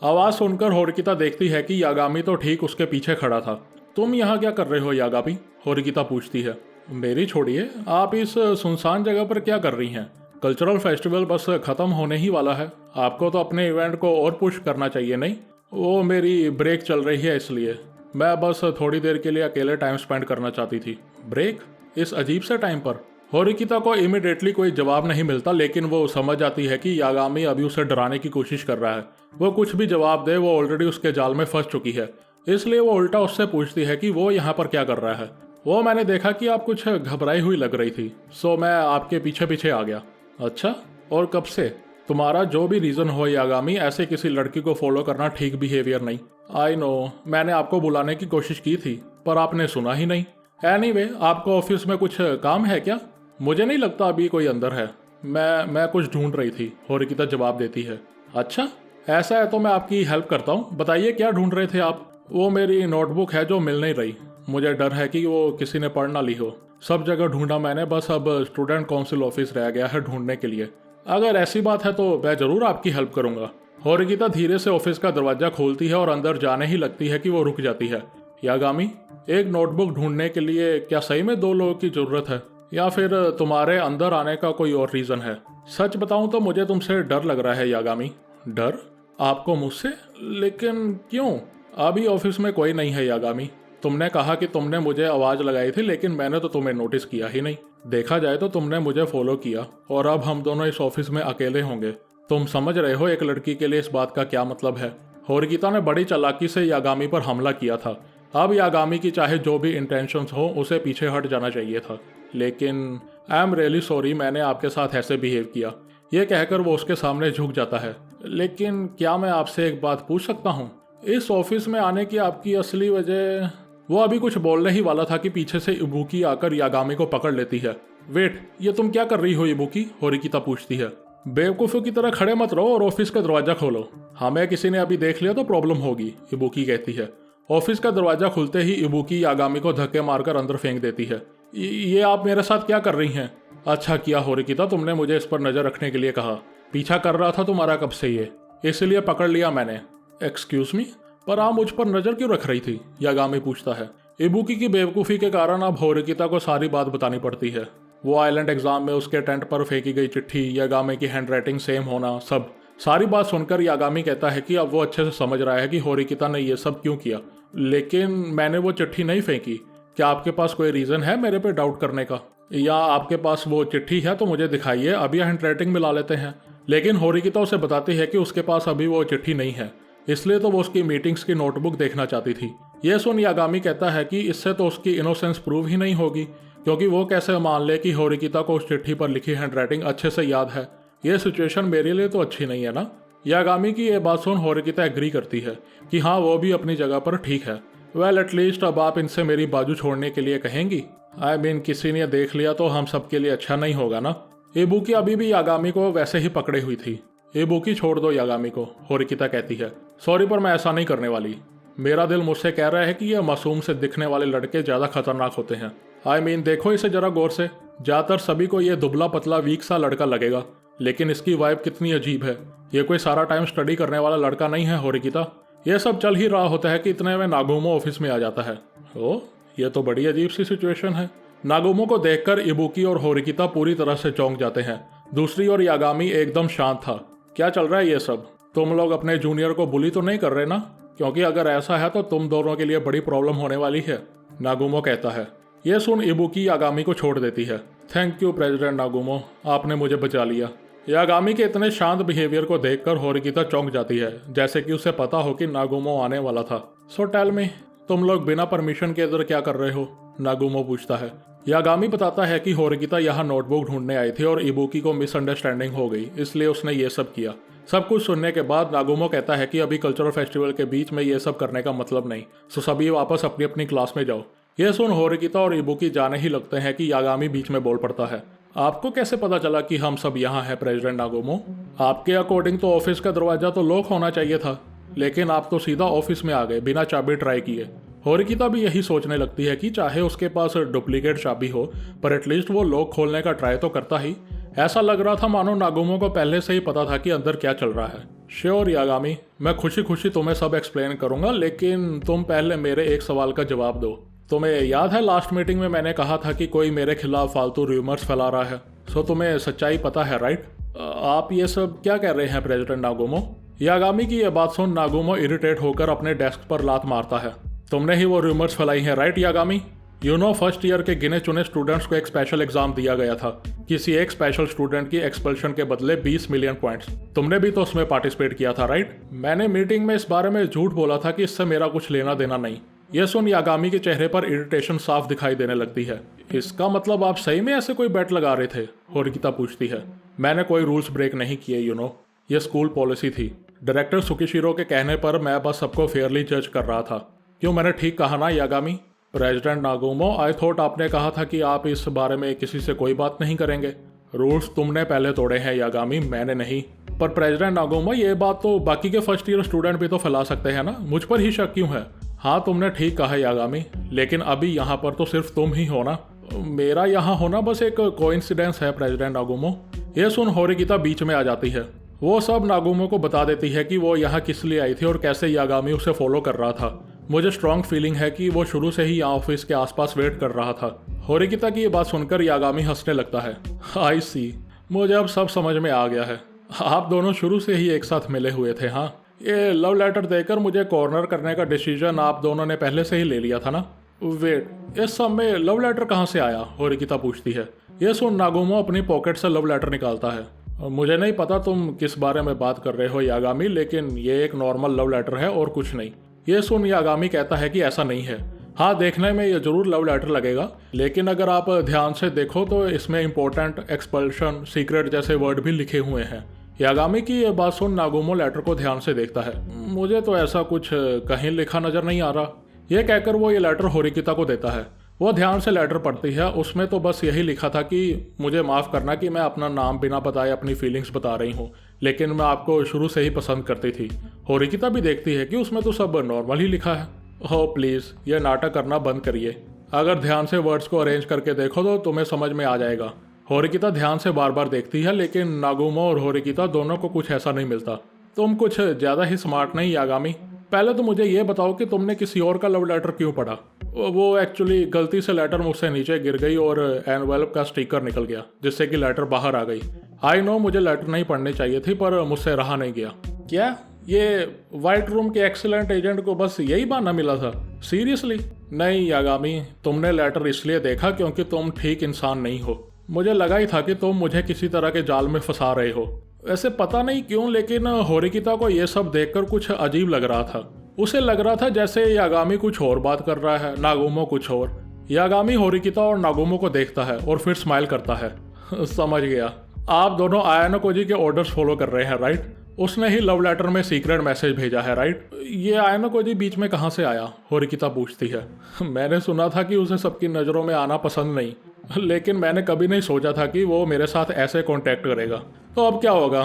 आवाज सुनकर होरिकिता देखती है कि यागामी तो ठीक उसके पीछे खड़ा था। तुम यहाँ क्या कर रहे हो यागामी? होरिकिता पूछती है। मेरी छोड़िए, आप इस सुनसान जगह पर क्या कर रही हैं? कल्चरल फेस्टिवल बस खत्म होने ही वाला है। आपको तो अपने इवेंट को और पुश करना चाहिए नहीं? वो मेरी ब्रेक चल रही है इसलिए मैं बस थोड़ी देर के लिए अकेले टाइम स्पेंड करना चाहती थी। ब्रेक? इस अजीब से टाइम पर? होरिकिता को इमिडिएटली कोई जवाब नहीं मिलता, लेकिन वो समझ जाती है कि यागामी अभी उसे डराने की कोशिश कर रहा है। वो कुछ भी जवाब दे, वो ऑलरेडी उसके जाल में फंस चुकी है। इसलिए वो उल्टा उससे पूछती है कि वो यहाँ पर क्या कर रहा है। वो मैंने देखा कि आप कुछ घबराई हुई लग रही थी, सो मैं आपके पीछे पीछे आ गया। अच्छा, और कब से? तुम्हारा जो भी रीजन हो यागामी, ऐसे किसी लड़की को फॉलो करना ठीक बिहेवियर नहीं। आई नो, मैंने आपको बुलाने की कोशिश की थी पर आपने सुना ही नहीं। एनीवे, आपको ऑफिस में कुछ काम है क्या? मुझे नहीं लगता अभी कोई अंदर है। मैं कुछ ढूंढ रही थी, होरिकिता जवाब देती है। अच्छा, ऐसा है तो मैं आपकी हेल्प करता हूँ। बताइए क्या ढूंढ रहे थे आप? वो मेरी नोटबुक है जो मिल नहीं रही। मुझे डर है कि वो किसी ने पढ़ ना ली हो। सब जगह ढूंढा मैंने, बस अब स्टूडेंट काउंसिल ऑफिस रह गया है ढूंढने के लिए। अगर ऐसी बात है तो मैं जरूर आपकी हेल्प करूंगा। होरिकिता धीरे से ऑफिस का दरवाजा खोलती है और अंदर जाने ही लगती है कि वो रुक जाती है। यागामी, एक नोटबुक ढूंढने के लिए क्या सही में 2 लोगों की जरूरत है या फिर तुम्हारे अंदर आने का कोई और रीजन है? सच बताऊं तो मुझे तुमसे डर लग रहा है यागामी। डर? आपको मुझसे? लेकिन क्यों? अभी ऑफिस में कोई नहीं है यागामी। तुमने कहा कि तुमने मुझे आवाज लगाई थी, लेकिन मैंने तो तुम्हें नोटिस किया ही नहीं। देखा जाए तो तुमने मुझे फॉलो किया और अब हम दोनों इस ऑफिस में अकेले होंगे। तुम समझ रहे हो एक लड़की के लिए इस बात का क्या मतलब है? होरिकिता ने बड़ी चालाकी से यागामी पर हमला किया था। अब यागामी की चाहे जो भी इंटेंशंस हो, उसे पीछे हट जाना चाहिए था। लेकिन आई एम रियली सॉरी, मैंने आपके साथ ऐसे बिहेव किया। ये कहकर वो उसके सामने झुक जाता है। लेकिन क्या मैं आपसे एक बात पूछ सकता हूँ? इस ऑफिस में आने की आपकी असली वजह? वो अभी कुछ बोलने ही वाला था कि पीछे से इबुकी आकर यागामी को पकड़ लेती है। वेट, ये तुम क्या कर रही हो इबुकी? होरिकिता पूछती है। बेवकूफ़ों की तरह खड़े मत रहो और ऑफिस का दरवाजा खोलो। हमें किसी ने अभी देख लिया तो प्रॉब्लम होगी, इबुकी कहती है। ऑफिस का दरवाजा खुलते ही इबुकी यागामी को धक्के मारकर अंदर फेंक देती है। ये आप मेरे साथ क्या कर रही हैं? अच्छा किया होरिकिता, तुमने मुझे इस पर नजर रखने के लिए कहा। पीछा कर रहा था तुम्हारा कब से ये, इसलिए पकड़ लिया मैंने। एक्सक्यूज मी, पर आप मुझ पर नजर क्यों रख रही थी? यागामी पूछता है। इबुकी की बेवकूफ़ी के कारण अब होरिकिता को सारी बात बतानी पड़ती है। वो आइलैंड एग्जाम में उसके टेंट पर फेंकी गई चिट्ठी, यागामी की हैंडराइटिंग सेम होना, सब सारी बात सुनकर यागामी कहता है कि अब वो अच्छे से समझ रहा है कि होरिकिता ने ये सब क्यों किया। लेकिन मैंने वो चिट्ठी नहीं फेंकी। क्या आपके पास कोई रीज़न है मेरे पे डाउट करने का? या आपके पास वो चिट्ठी है तो मुझे दिखाइए, अभी हैंडराइटिंग मिला लेते हैं। लेकिन होरिकिता उसे बताती है कि उसके पास अभी वो चिट्ठी नहीं है। इसलिए तो वो उसकी मीटिंग्स की नोटबुक देखना चाहती थी। ये सुन यागामी कहता है कि इससे तो उसकी इनोसेंस प्रूव ही नहीं होगी, क्योंकि वो कैसे मान ले कि होरिकिता को उस चिट्ठी पर लिखी हैंडराइटिंग अच्छे से याद है। ये सिचुएशन मेरे लिए तो अच्छी नहीं है ना। यागामी की ये बात सुन होरिकिता एग्री करती है कि हाँ वो भी अपनी जगह पर ठीक है। वेल एटलीस्ट अब आप इनसे मेरी बाजू छोड़ने के लिए कहेंगी। आई मीन किसी ने देख लिया तो हम सबके लिए अच्छा नहीं होगा ना। इबुकी अभी भी यागामी को वैसे ही पकड़े हुई थी। इबुकी छोड़ दो यागामी को, होरिकिता कहती है। सॉरी पर मैं ऐसा नहीं करने वाली। मेरा दिल मुझसे कह रहा है कि ये मासूम से दिखने वाले लड़के ज्यादा खतरनाक होते हैं। आई मीन देखो इसे जरा गौर से। ज्यादातर सभी को ये दुबला पतला वीक सा लड़का लगेगा, लेकिन इसकी वाइब कितनी अजीब है। ये कोई सारा टाइम स्टडी करने वाला लड़का नहीं है होरिकिता। ये सब चल ही रहा होता है कि इतने में नागुमो ऑफिस में आ जाता है। ओ ये तो बड़ी अजीब सी सिचुएशन है। नागुमो को देखकर इबुकी और होरिकिता पूरी तरह से चौंक जाते हैं। दूसरी ओर यागामी एकदम शांत था। क्या चल रहा है ये सब? तुम लोग अपने जूनियर को बुली तो नहीं कर रहे ना? क्योंकि अगर ऐसा है तो तुम दोनों के लिए बड़ी प्रॉब्लम होने वाली है, नागुमो कहता है। यह सुन इबुकी यागामी को छोड़ देती है। थैंक यू प्रेसिडेंट नागुमो, आपने मुझे बचा लिया। यागामी के इतने शांत बिहेवियर को देखकर होरिकिता चौंक जाती है, जैसे कि उसे पता हो कि नागुमो आने वाला था। सो टेल मी, तुम लोग बिना परमिशन के इधर क्या कर रहे हो? नागुमो पूछता है। यागामी बताता है कि होरिकिता यहाँ नोटबुक ढूंढने आई थी और इबुकी को मिसअंडरस्टैंडिंग हो गई, इसलिए उसने ये सब किया। सब कुछ सुनने के बाद नागुमो कहता है कि अभी कल्चरल फेस्टिवल के बीच में ये सब करने का मतलब नहीं, सो सभी वापस अपनी अपनी क्लास में जाओ। ये सुन होरिकिता और इबुकी जाने ही लगते हैं कि यागामी बीच में बोल पड़ता है। आपको कैसे पता चला कि हम सब यहाँ हैं प्रेसिडेंट नागुमो? आपके अकॉर्डिंग तो ऑफिस का दरवाजा तो लॉक होना चाहिए था, लेकिन आप तो सीधा ऑफिस में आ गए बिना चाबी ट्राई किए। होरिकिता भी यही सोचने लगती है कि चाहे उसके पास डुप्लीकेट चाबी हो, पर एटलीस्ट वो लॉक खोलने का ट्राई तो करता ही। ऐसा लग रहा था मानो नागुमो को पहले से ही पता था कि अंदर क्या चल रहा है। श्योर यागामी, मैं खुशी खुशी तुम्हें सब एक्सप्लेन करूंगा, लेकिन तुम पहले मेरे एक सवाल का जवाब दो। तुम्हें याद है लास्ट मीटिंग में मैंने कहा था कि कोई मेरे खिलाफ फालतू रूमर्स फैला रहा है? सो तुम्हें सच्चाई पता है राइट? आप ये सब क्या कह रहे हैं प्रेसिडेंट नागुमो? यागामी की यह बात सुन नागुमो इरिटेट होकर अपने डेस्क पर लात मारता है। तुमने ही वो रूमर्स फैलाई हैं right Yagami? You know first year के गिने चुने स्टूडेंट्स को एक स्पेशल एग्जाम दिया गया था। किसी एक स्पेशल स्टूडेंट की एक्सपल्शन के बदले 20 मिलियन पॉइंट्स। तुमने भी तो उसमें पार्टिसिपेट किया था राइट? मैंने मीटिंग में इस बारे में झूठ बोला था कि इससे मेरा कुछ लेना देना नहीं। यह सुन यागामी के चेहरे पर इरिटेशन साफ दिखाई देने लगती है। इसका मतलब आप सही में ऐसे कोई बेट लगा रहे थे? होरिकिता पूछती है। मैंने कोई रूल्स ब्रेक नहीं किए यू नो, ये स्कूल पॉलिसी थी। डायरेक्टर सुकिशिरो के कहने पर मैं बस सबको फेयरली जज कर रहा था। क्यों, मैंने ठीक कहा ना Yagami? President Nagumo, I thought आपने कहा था कि आप इस बारे में किसी से कोई बात नहीं करेंगे। रूल्स तुमने पहले तोड़े हैं यागामी, मैंने नहीं। पर प्रेसिडेंट नागुमो, ये बात तो बाकी के फर्स्ट ईयर स्टूडेंट भी तो फैला सकते हैं ना, मुझ पर ही शक क्यों है? हाँ तुमने ठीक कहा यागामी, लेकिन अभी यहाँ पर तो सिर्फ तुम ही हो ना। मेरा यहाँ होना बस एक कोइंसिडेंस है प्रेसिडेंट नागुमो। यह सुन होरिकिता बीच में आ जाती है। वो सब नागुमो को बता देती है कि वो यहाँ किस लिए आई थी और कैसे यागामी उसे फॉलो कर रहा था। मुझे स्ट्रॉन्ग फीलिंग है कि वो शुरू से ही यहाँ ऑफिस के आसपास वेट कर रहा था। होरिकिता की ये बात सुनकर यागामी हंसने लगता है। आई सी, मुझे अब सब समझ में आ गया है। आप दोनों शुरू से ही एक साथ मिले हुए थे। हाँ, ये लव लेटर देकर मुझे कॉर्नर करने का डिसीजन आप दोनों ने पहले से ही ले लिया था ना? वेट, इस सब में लव लेटर कहाँ से आया? होरिकिता पूछती है। ये सुन नागुमो अपनी पॉकेट से लव लेटर निकालता है। मुझे नहीं पता तुम किस बारे में बात कर रहे हो यागामी, लेकिन ये एक नॉर्मल लव लेटर है और कुछ नहीं। ये सुन यागामी कहता है कि ऐसा नहीं है। हाँ, देखने में ये जरूर लव लेटर लगेगा, लेकिन अगर आप ध्यान से देखो तो इसमें इंपॉर्टेंट, एक्सपल्शन, सीक्रेट जैसे वर्ड भी लिखे हुए हैं। यागामी की ये बात सुन नागुमो लेटर को ध्यान से देखता है। मुझे तो ऐसा कुछ कहीं लिखा नजर नहीं आ रहा। यह कहकर वो ये लेटर होरिकिता को देता है। वो ध्यान से लेटर पढ़ती है। उसमें तो बस यही लिखा था कि मुझे माफ़ करना कि मैं अपना नाम बिना बताए अपनी फीलिंग्स बता रही हूँ, लेकिन मैं आपको शुरू से ही पसंद करती थी। होरिकिता भी देखती है कि उसमें तो सब नॉर्मल ही लिखा है। हो प्लीज़, ये नाटक करना बंद करिए। अगर ध्यान से वर्ड्स को अरेंज करके देखो तो तुम्हें समझ में आ जाएगा। होरिकिता ध्यान से बार बार देखती है, लेकिन नागुमो और होरिकिता दोनों को कुछ ऐसा नहीं मिलता। तुम कुछ ज़्यादा ही स्मार्ट नहीं यागामी? पहले तो मुझे ये बताओ कि तुमने किसी और का लव लेटर क्यों पढ़ा? वो एक्चुअली गलती से लेटर मुझसे नीचे गिर गई और एनवेलप का स्टिकर निकल गया, जिससे कि लेटर बाहर आ गई। आई नो मुझे लेटर नहीं पढ़नी चाहिए थी, पर मुझसे रहा नहीं गया। क्या ये व्हाइट रूम के एक्सीलेंट एजेंट को बस यही बहाना मिला था? सीरियसली? नहीं यागामी, तुमने लेटर इसलिए देखा क्योंकि तुम ठीक इंसान नहीं हो। मुझे लगा ही था कि तुम मुझे किसी तरह के जाल में फंसा रहे हो। वैसे पता नहीं क्यों लेकिन होरिकिता को यह सब देखकर कुछ अजीब लग रहा था। उसे लग रहा था जैसे यागामी कुछ और बात कर रहा है, नागुमो कुछ और। यागामी होरिकिता और नागुमो को देखता है और फिर स्माइल करता है। समझ गया, आप दोनों आयानो कोजी के ऑर्डर्स फॉलो कर रहे हैं, राइट? उसने ही लव लेटर में सीक्रेट मैसेज भेजा है, राइट? ये आयानो कोजी बीच में कहाँ से आया? होरिकिता पूछती है। मैंने सुना था कि उसे सबकी नज़रों में आना पसंद नहीं, लेकिन मैंने कभी नहीं सोचा था कि वो मेरे साथ ऐसे कांटेक्ट करेगा। तो अब क्या होगा?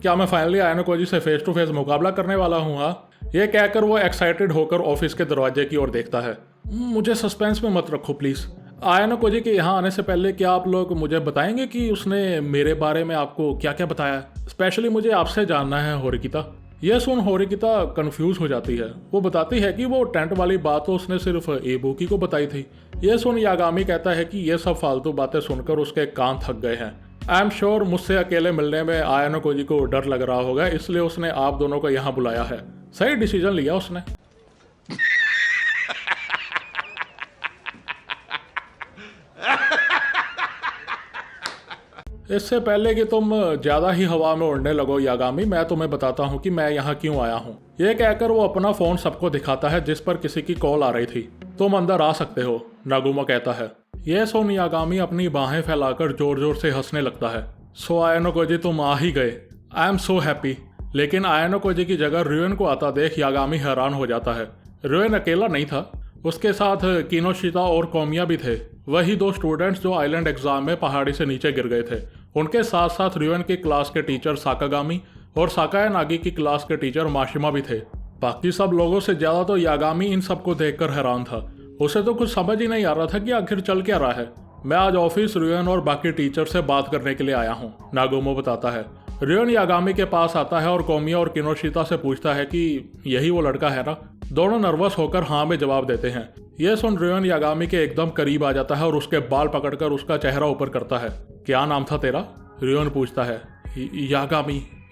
क्या मैं फाइनली आयानो कोजी से फेस टू फेस मुकाबला करने वाला हूँ? हाँ, ये कहकर वो एक्साइटेड होकर ऑफिस के दरवाजे की ओर देखता है। मुझे सस्पेंस में मत रखो प्लीज़। आयानो कोजी के यहाँ आने से पहले क्या आप लोग मुझे बताएंगे कि उसने मेरे बारे में आपको क्या क्या बताया? स्पेशली मुझे आपसे जानना है होरिकिता। यह सुन होरिकिता कंफ्यूज हो जाती है। वो बताती है कि वो टेंट वाली बात तो उसने सिर्फ एबुकी को बताई थी। यह सुन यागामी कहता है कि ये सब फालतू बातें सुनकर उसके कान थक गए हैं। आई एम श्योर मुझसे अकेले मिलने में आयानो कोजी को डर लग रहा होगा, इसलिए उसने आप दोनों को यहाँ बुलाया है। सही डिसीजन लिया उसने। इससे पहले कि तुम ज्यादा ही हवा में उड़ने लगो यागामी, मैं तुम्हें बताता हूँ कि मैं यहाँ क्यों आया हूँ। ये कहकर वो अपना फोन सबको दिखाता है जिस पर किसी की कॉल आ रही थी। तुम अंदर आ सकते हो, नागुमो कहता है। यह सुन यागामी अपनी बाहें फैलाकर जोर जोर से हंसने लगता है। सो आयानो कोजी तुम आ ही गए, आई एम सो हैप्पी। लेकिन आयानो कोजी की जगह रियोन को आता देख यागामी हैरान हो जाता है। रियोन अकेला नहीं था, उसके साथ किनोशिता और कोमिया भी थे, वही दो स्टूडेंट्स जो आइलैंड एग्जाम में पहाड़ी से नीचे गिर गए थे। उनके साथ साथ रियोन की क्लास के टीचर साकागामी और साकाया नागी की क्लास के टीचर माशिमा भी थे। बाकी सब लोगों से ज्यादा तो यागामी इन सबको देखकर हैरान था। उसे तो कुछ समझ ही नहीं आ रहा था कि आखिर चल क्या रहा है। मैं आज ऑफिस रियोन और बाकी टीचर से बात करने के लिए आया हूँ, नागुमो बताता है। रियोन यागामी के पास आता है और कोमिया और किनोशिता से पूछता है कि यही वो लड़का है ना? दोनों नर्वस होकर हाँ में जवाब देते हैं। यह सुन रियोन यागामी के एकदम करीब आ जाता है और उसके बाल पकड़कर उसका चेहरा ऊपर करता है। क्या नाम था तेरा? रियोन पूछता है।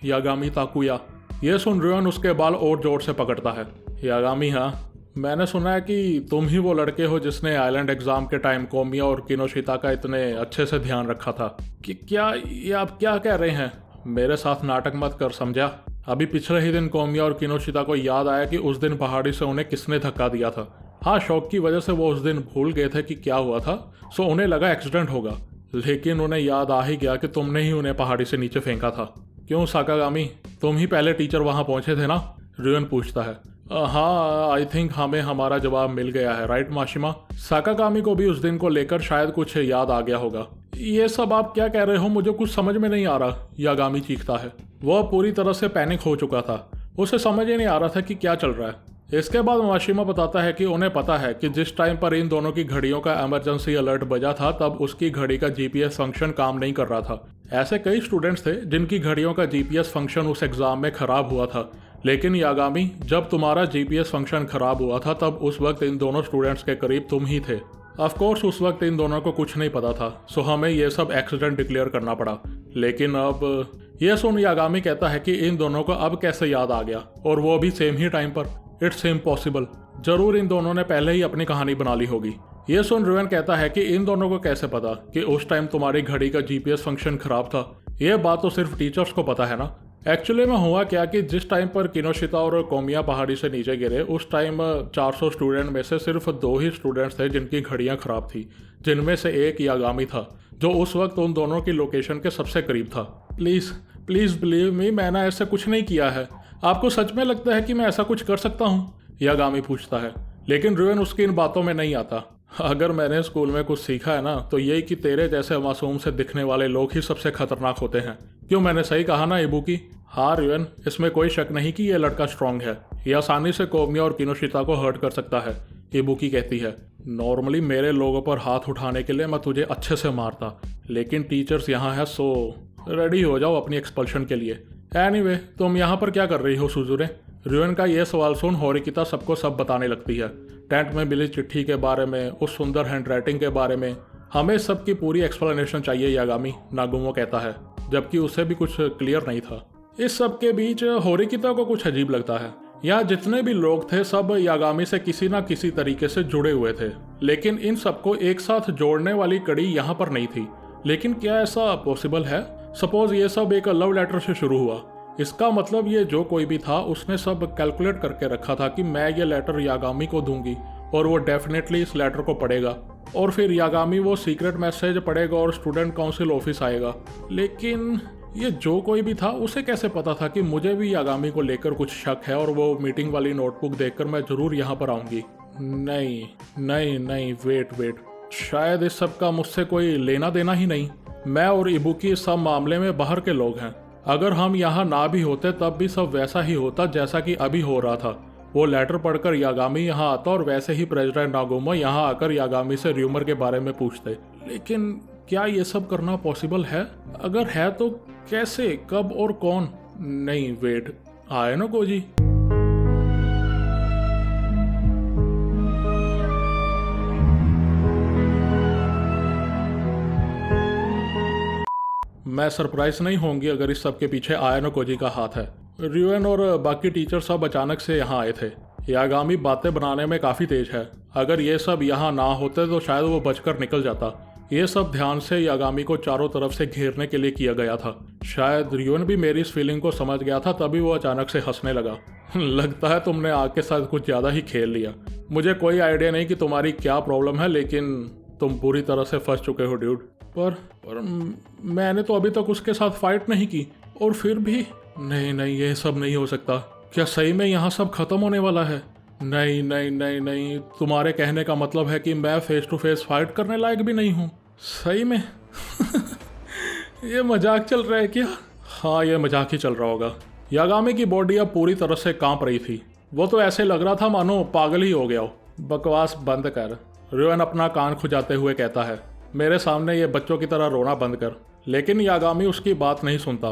यागामी ताकुया। यह सुन रियोन उसके बाल और जोर से पकड़ता है। यागामी, हाँ, मैंने सुना है कि तुम ही वो लड़के हो जिसने आइलैंड एग्जाम के टाइम कोमिया और किनोशिता का इतने अच्छे से ध्यान रखा था। कि क्या ये आप क्या कह रहे हैं? मेरे साथ नाटक मत कर, समझा? अभी पिछले ही दिन कोमिया और किनोशिता को याद आया कि उस दिन पहाड़ी से उन्हें किसने धक्का दिया था। हाँ, शौक की वजह से वो उस दिन भूल गए थे कि क्या हुआ था, सो उन्हें लगा एक्सीडेंट होगा, लेकिन उन्हें याद आ ही गया कि तुमने ही उन्हें पहाड़ी से नीचे फेंका था। क्यों साकागामी, तुम ही पहले टीचर वहां पहुंचे थे ना? रियोन पूछता है। हाँ, आई थिंक हमें हमारा जवाब मिल गया है, राइट माशिमा? साकागामी को भी उस दिन को लेकर शायद कुछ याद आ गया होगा। ये सब आप क्या कह रहे हो? मुझे कुछ समझ में नहीं आ रहा, यागामी चीखता है। वह पूरी तरह से पैनिक हो चुका था, उसे समझ ही नहीं आ रहा था कि क्या चल रहा है। इसके बाद माशिमा बताता है कि उन्हें पता है कि जिस टाइम पर इन दोनों की घड़ियों का इमरजेंसी अलर्ट बजा था तब उसकी घड़ी का जीपीएस फंक्शन काम नहीं कर रहा था। ऐसे कई स्टूडेंट्स थे जिनकी घड़ियों का जीपीएस फंक्शन उस एग्जाम में खराब हुआ था, लेकिन यागामी, जब तुम्हारा जीपीएस फंक्शन खराब हुआ था तब उस वक्त इन दोनों स्टूडेंट्स के करीब तुम ही थे। ऑफ कोर्स उस वक्त इन दोनों को कुछ नहीं पता था, सो हमें ये सब एक्सीडेंट डिक्लेयर करना पड़ा। लेकिन अब यह सुन यागामी कहता है कि इन दोनों को अब कैसे याद आ गया, और वो भी सेम ही टाइम पर? It's impossible. जरूर इन दोनों ने पहले ही अपनी कहानी बना ली होगी। ये सुन रियोन कहता है कि इन दोनों को कैसे पता कि उस टाइम तुम्हारी घड़ी का जीपीएस फंक्शन खराब था? यह बात तो सिर्फ टीचर्स को पता है ना। एक्चुअली में हुआ क्या कि जिस टाइम पर किनोशिता और कोमिया पहाड़ी से नीचे गिरे उस टाइम 400 स्टूडेंट में से सिर्फ 2 ही स्टूडेंट्स थे जिनकी घड़ियां खराब थी, जिनमें से एक यागामी था जो उस वक्त उन दोनों की लोकेशन के सबसे करीब था। प्लीज बिलीव मी, मैंने ऐसा कुछ नहीं किया है। आपको सच में लगता है कि मैं ऐसा कुछ कर सकता हूँ? यागामी पूछता है। लेकिन रियोन उसकी इन बातों में नहीं आता। अगर मैंने स्कूल में कुछ सीखा है ना तो यही कि तेरे जैसे मासूम से दिखने वाले लोग ही सबसे खतरनाक होते हैं। क्यों, मैंने सही कहा ना इबुकी? हाँ रियोन, इसमें कोई शक नहीं कि यह लड़का स्ट्रांग है, ये आसानी से कोमिया और किनोशिता को हर्ट कर सकता है, इबुकी कहती है। नॉर्मली मेरे लोगों पर हाथ उठाने के लिए मैं तुझे अच्छे से मारता, लेकिन टीचर्स यहाँ है, सो रेडी हो जाओ अपनी एक्सपल्शन के लिए। एनीवे, तुम यहाँ पर क्या कर रही हो सुजुरे? रियोन का यह सवाल सुन होरिकिता सबको सब बताने लगती है। टेंट में मिली चिट्ठी के बारे में, उस सुंदर हैंडराइटिंग के बारे में। हमें सबकी पूरी एक्सप्लेनेशन चाहिए यागामी, नागुमो कहता है, जबकि उसे भी कुछ क्लियर नहीं था। इस सब के बीच होरिकिता को कुछ अजीब लगता है। यहाँ जितने भी लोग थे सब यागामी से किसी ना किसी तरीके से जुड़े हुए थे, लेकिन इन सबको एक साथ जोड़ने वाली कड़ी यहाँ पर नहीं थी। लेकिन क्या ऐसा पॉसिबल है? सपोज ये सब एक लव लेटर से शुरू हुआ, इसका मतलब ये जो कोई भी था उसने सब कैलकुलेट करके रखा था कि मैं ये लेटर यागामी को दूंगी और वो डेफिनेटली इस लेटर को पढ़ेगा और फिर यागामी वो सीक्रेट मैसेज पढ़ेगा और स्टूडेंट काउंसिल ऑफिस आएगा। लेकिन ये जो कोई भी था उसे कैसे पता था कि मुझे भी यागामी को लेकर कुछ शक है और वो मीटिंग वाली नोटबुक देखकर मैं जरूर यहाँ पर आऊँगी। नहीं नहीं नहीं, वेट, शायद इस सब का मुझसे कोई लेना देना ही नहीं। मैं और इबुकी इस सब मामले में बाहर के लोग हैं। अगर हम यहाँ ना भी होते तब भी सब वैसा ही होता जैसा कि अभी हो रहा था। वो लेटर पढ़कर यागामी यहाँ आता और वैसे ही प्रेसिडेंट नागोमा यहाँ आकर यागामी से र्यूमर के बारे में पूछते। लेकिन क्या ये सब करना पॉसिबल है? अगर है तो कैसे, कब और कौन? नहीं वेट, आए ना कोजी। मैं सरप्राइज नहीं होंगी अगर इस सब के पीछे आयनो कोजी का हाथ है। रियोन और बाकी टीचर सब अचानक से यहाँ आए थे। यागामी बातें बनाने में काफ़ी तेज है। अगर ये सब यहाँ ना होते तो शायद वो बचकर निकल जाता। ये सब ध्यान से यागामी को चारों तरफ से घेरने के लिए किया गया था। शायद रियोन भी मेरी इस फीलिंग को समझ गया था, तभी वो अचानक से हंसने लगा। लगता है तुमने आग के साथ कुछ ज़्यादा ही खेल लिया। मुझे कोई आइडिया नहीं कि तुम्हारी क्या प्रॉब्लम है, लेकिन तुम पूरी तरह से फंस चुके हो ड्यूड। पर मैंने तो अभी तक उसके साथ फाइट नहीं की और फिर भी नहीं, ये सब नहीं हो सकता। क्या सही में यहाँ सब खत्म होने वाला है? नहीं, तुम्हारे कहने का मतलब है कि मैं फेस टू फेस फाइट करने लायक भी नहीं हूँ? सही में? ये मजाक चल रहा है क्या? हाँ, ये मजाक ही चल रहा होगा। यागामी की बॉडी अब पूरी तरह से कांप रही थी। वो तो ऐसे लग रहा था मानो पागल ही हो गया हो। बकवास बंद कर, रियोन अपना कान खुजाते हुए कहता है। मेरे सामने ये बच्चों की तरह रोना बंद कर। लेकिन यागामी उसकी बात नहीं सुनता।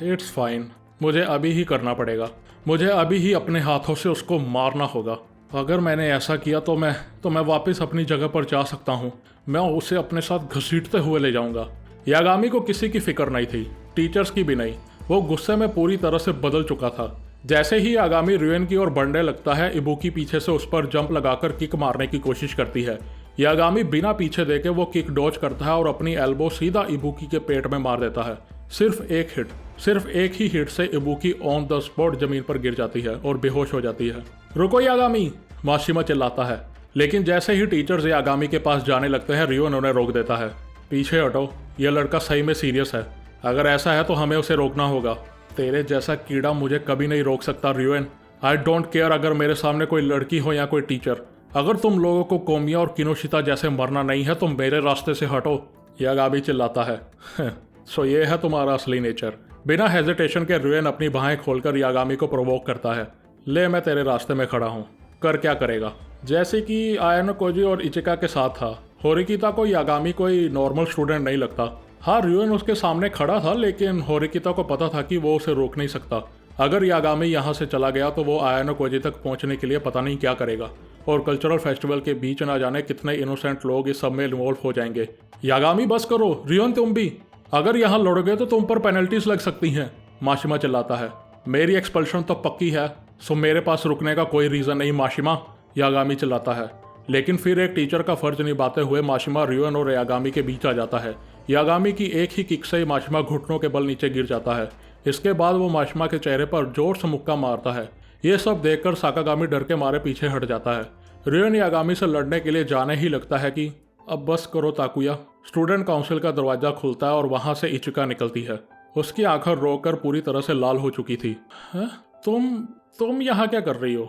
इट्स फाइन, मुझे अभी ही करना पड़ेगा। मुझे अभी ही अपने हाथों से उसको मारना होगा। अगर मैंने ऐसा किया तो मैं वापस अपनी जगह पर जा सकता हूँ। मैं उसे अपने साथ घसीटते हुए ले जाऊंगा। यागामी को किसी की फिक्र नहीं थी, टीचर्स की भी नहीं। वो गुस्से में पूरी तरह से बदल चुका था। जैसे ही यागामी रियोन की ओर बढ़ने लगता है, इबुकी पीछे से उस पर जंप लगाकर किक मारने की कोशिश करती है। यागामी बिना पीछे देखे वो किक डॉज करता है और अपनी एल्बो सीधा इबुकी के पेट में मार देता है। सिर्फ एक ही हिट से इबुकी ऑन द स्पॉट जमीन पर गिर जाती है और बेहोश हो जाती है। रुको यागामी, माशिमा चिल्लाता है। लेकिन जैसे ही टीचर्स यागामी के पास जाने लगते हैं, रियोन उन्हें रोक देता है। पीछे हटो, यह लड़का सही में सीरियस है। अगर ऐसा है तो हमें उसे रोकना होगा। तेरे जैसा कीड़ा मुझे कभी नहीं रोक सकता रियोन। आई डोंट केयर अगर मेरे सामने कोई लड़की हो या कोई टीचर। अगर तुम लोगों को कोमिया और किनोशिता जैसे मरना नहीं है तो मेरे रास्ते से हटो, यागामी चिल्लाता है। सो ये है तुम्हारा असली नेचर। बिना हेजिटेशन के रियोन अपनी बाहें खोलकर यागामी को प्रोवोक करता है। ले, मैं तेरे रास्ते में खड़ा हूँ, कर क्या करेगा? जैसे कि आयनो कोजी और इचिका के साथ था, होरिकिता को यागामी कोई नॉर्मल स्टूडेंट नहीं लगता। हाँ, रियोन उसके सामने खड़ा था, लेकिन होरिकिता को पता था कि वो उसे रोक नहीं सकता। अगर यागामी यहाँ से चला गया तो वो आयनो कोजी तक पहुँचने के लिए पता नहीं क्या करेगा और कल्चरल फेस्टिवल के बीच ना जाने कितने इनोसेंट लोग इस सब में इन्वॉल्व हो जाएंगे। यागामी बस करो, रियोन तुम भी। अगर यहाँ लड़ोगे तो तुम पर पेनल्टीज लग सकती हैं, माशिमा चिल्लाता है। मेरी एक्सपल्शन तो पक्की है, सो मेरे पास रुकने का कोई रीज़न नहीं माशिमा, यागामी चिल्लाता है। लेकिन फिर एक टीचर का फर्ज निभाते हुए माशिमा रियोन और यागामी के बीच आ जाता है। यागामी की एक ही किक से माशिमा घुटनों के बल नीचे गिर जाता है। इसके बाद वो माशिमा के चेहरे पर जोर से मुक्का मारता है। ये सब देखकर साकागामी डर के मारे पीछे हट जाता है। रियोन यागामी से लड़ने के लिए जाने ही लगता है कि अब बस करो ताकुया। स्टूडेंट काउंसिल का दरवाजा खुलता है और वहां से इचिका निकलती है। उसकी आंखें रोकर पूरी तरह से लाल हो चुकी थी। तुम यहाँ क्या कर रही हो?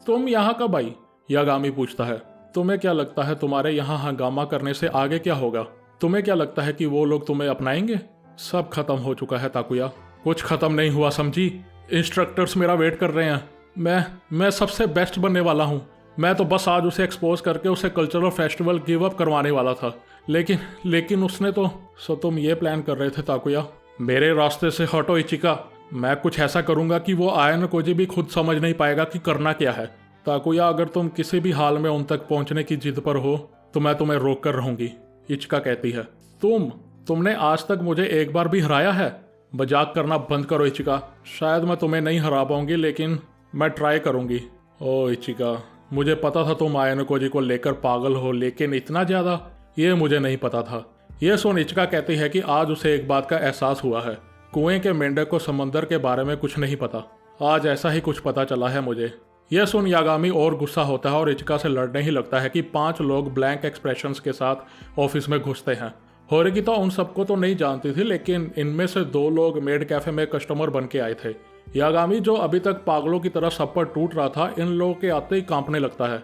तुम यहाँ कब आई? यागामी पूछता है। तुम्हें क्या लगता है तुम्हारे यहाँ हंगामा करने से आगे क्या होगा? तुम्हें क्या लगता है कि वो लोग तुम्हें अपनाएंगे? सब खत्म हो चुका है ताकुया। कुछ खत्म नहीं हुआ समझी। इंस्ट्रक्टर्स मेरा वेट कर रहे हैं। मैं सबसे बेस्ट बनने वाला हूँ। मैं तो बस आज उसे एक्सपोज करके उसे कल्चरल फेस्टिवल गिव अप करवाने वाला था, लेकिन उसने तो। सो तुम ये प्लान कर रहे थे ताकुया? मेरे रास्ते से हटो इचिका। मैं कुछ ऐसा करूंगा कि वो आयन कोजी भी खुद समझ नहीं पाएगा कि करना क्या है। ताकुया, अगर तुम किसी भी हाल में उन तक पहुंचने की जिद पर हो तो मैं तुम्हें रोक कर रहूंगी, इचिका कहती है। तुमने आज तक मुझे एक बार भी हराया है? मजाक करना बंद करो इचिका। शायद मैं तुम्हें नहीं हरा पाऊंगी, लेकिन मैं ट्राई करूंगी। ओ इचिका, मुझे पता था तुम आयन कोजी को लेकर पागल हो, लेकिन इतना ज्यादा ये मुझे नहीं पता था। ये सुन इचिका कहती है कि आज उसे एक बात का एहसास हुआ है, कुएं के मेंढक को समंदर के बारे में कुछ नहीं पता। आज ऐसा ही कुछ पता चला है मुझे। यह सुन यागामी और गुस्सा होता है और इचिका से लड़ने ही लगता है कि 5 लोग ब्लैंक एक्सप्रेशंस के साथ ऑफिस में घुसते हैं। होरिकिता उन सबको तो नहीं जानती थी, लेकिन इनमें से 2 लोग मेड कैफे में कस्टमर बन के आए थे। यागामी जो अभी तक पागलों की तरह सब पर टूट रहा था, इन लोगों के आते ही कांपने लगता है।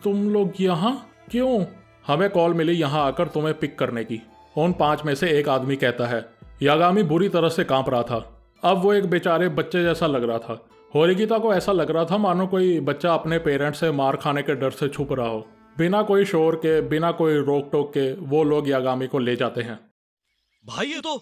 तुम लोग यहाँ क्यों? हमें कॉल मिली यहाँ आकर तुम्हें पिक करने की, उन 5 में से एक आदमी कहता है। यागामी बुरी तरह से कांप रहा था। अब वो एक बेचारे बच्चे जैसा लग रहा था। होरिकिता को ऐसा लग रहा था मानो कोई बच्चा अपने पेरेंट्स से मार खाने के डर से छुप रहा हो। बिना कोई शोर के, बिना कोई रोक टोक के वो लोग यागामी को ले जाते हैं। भाई ये तो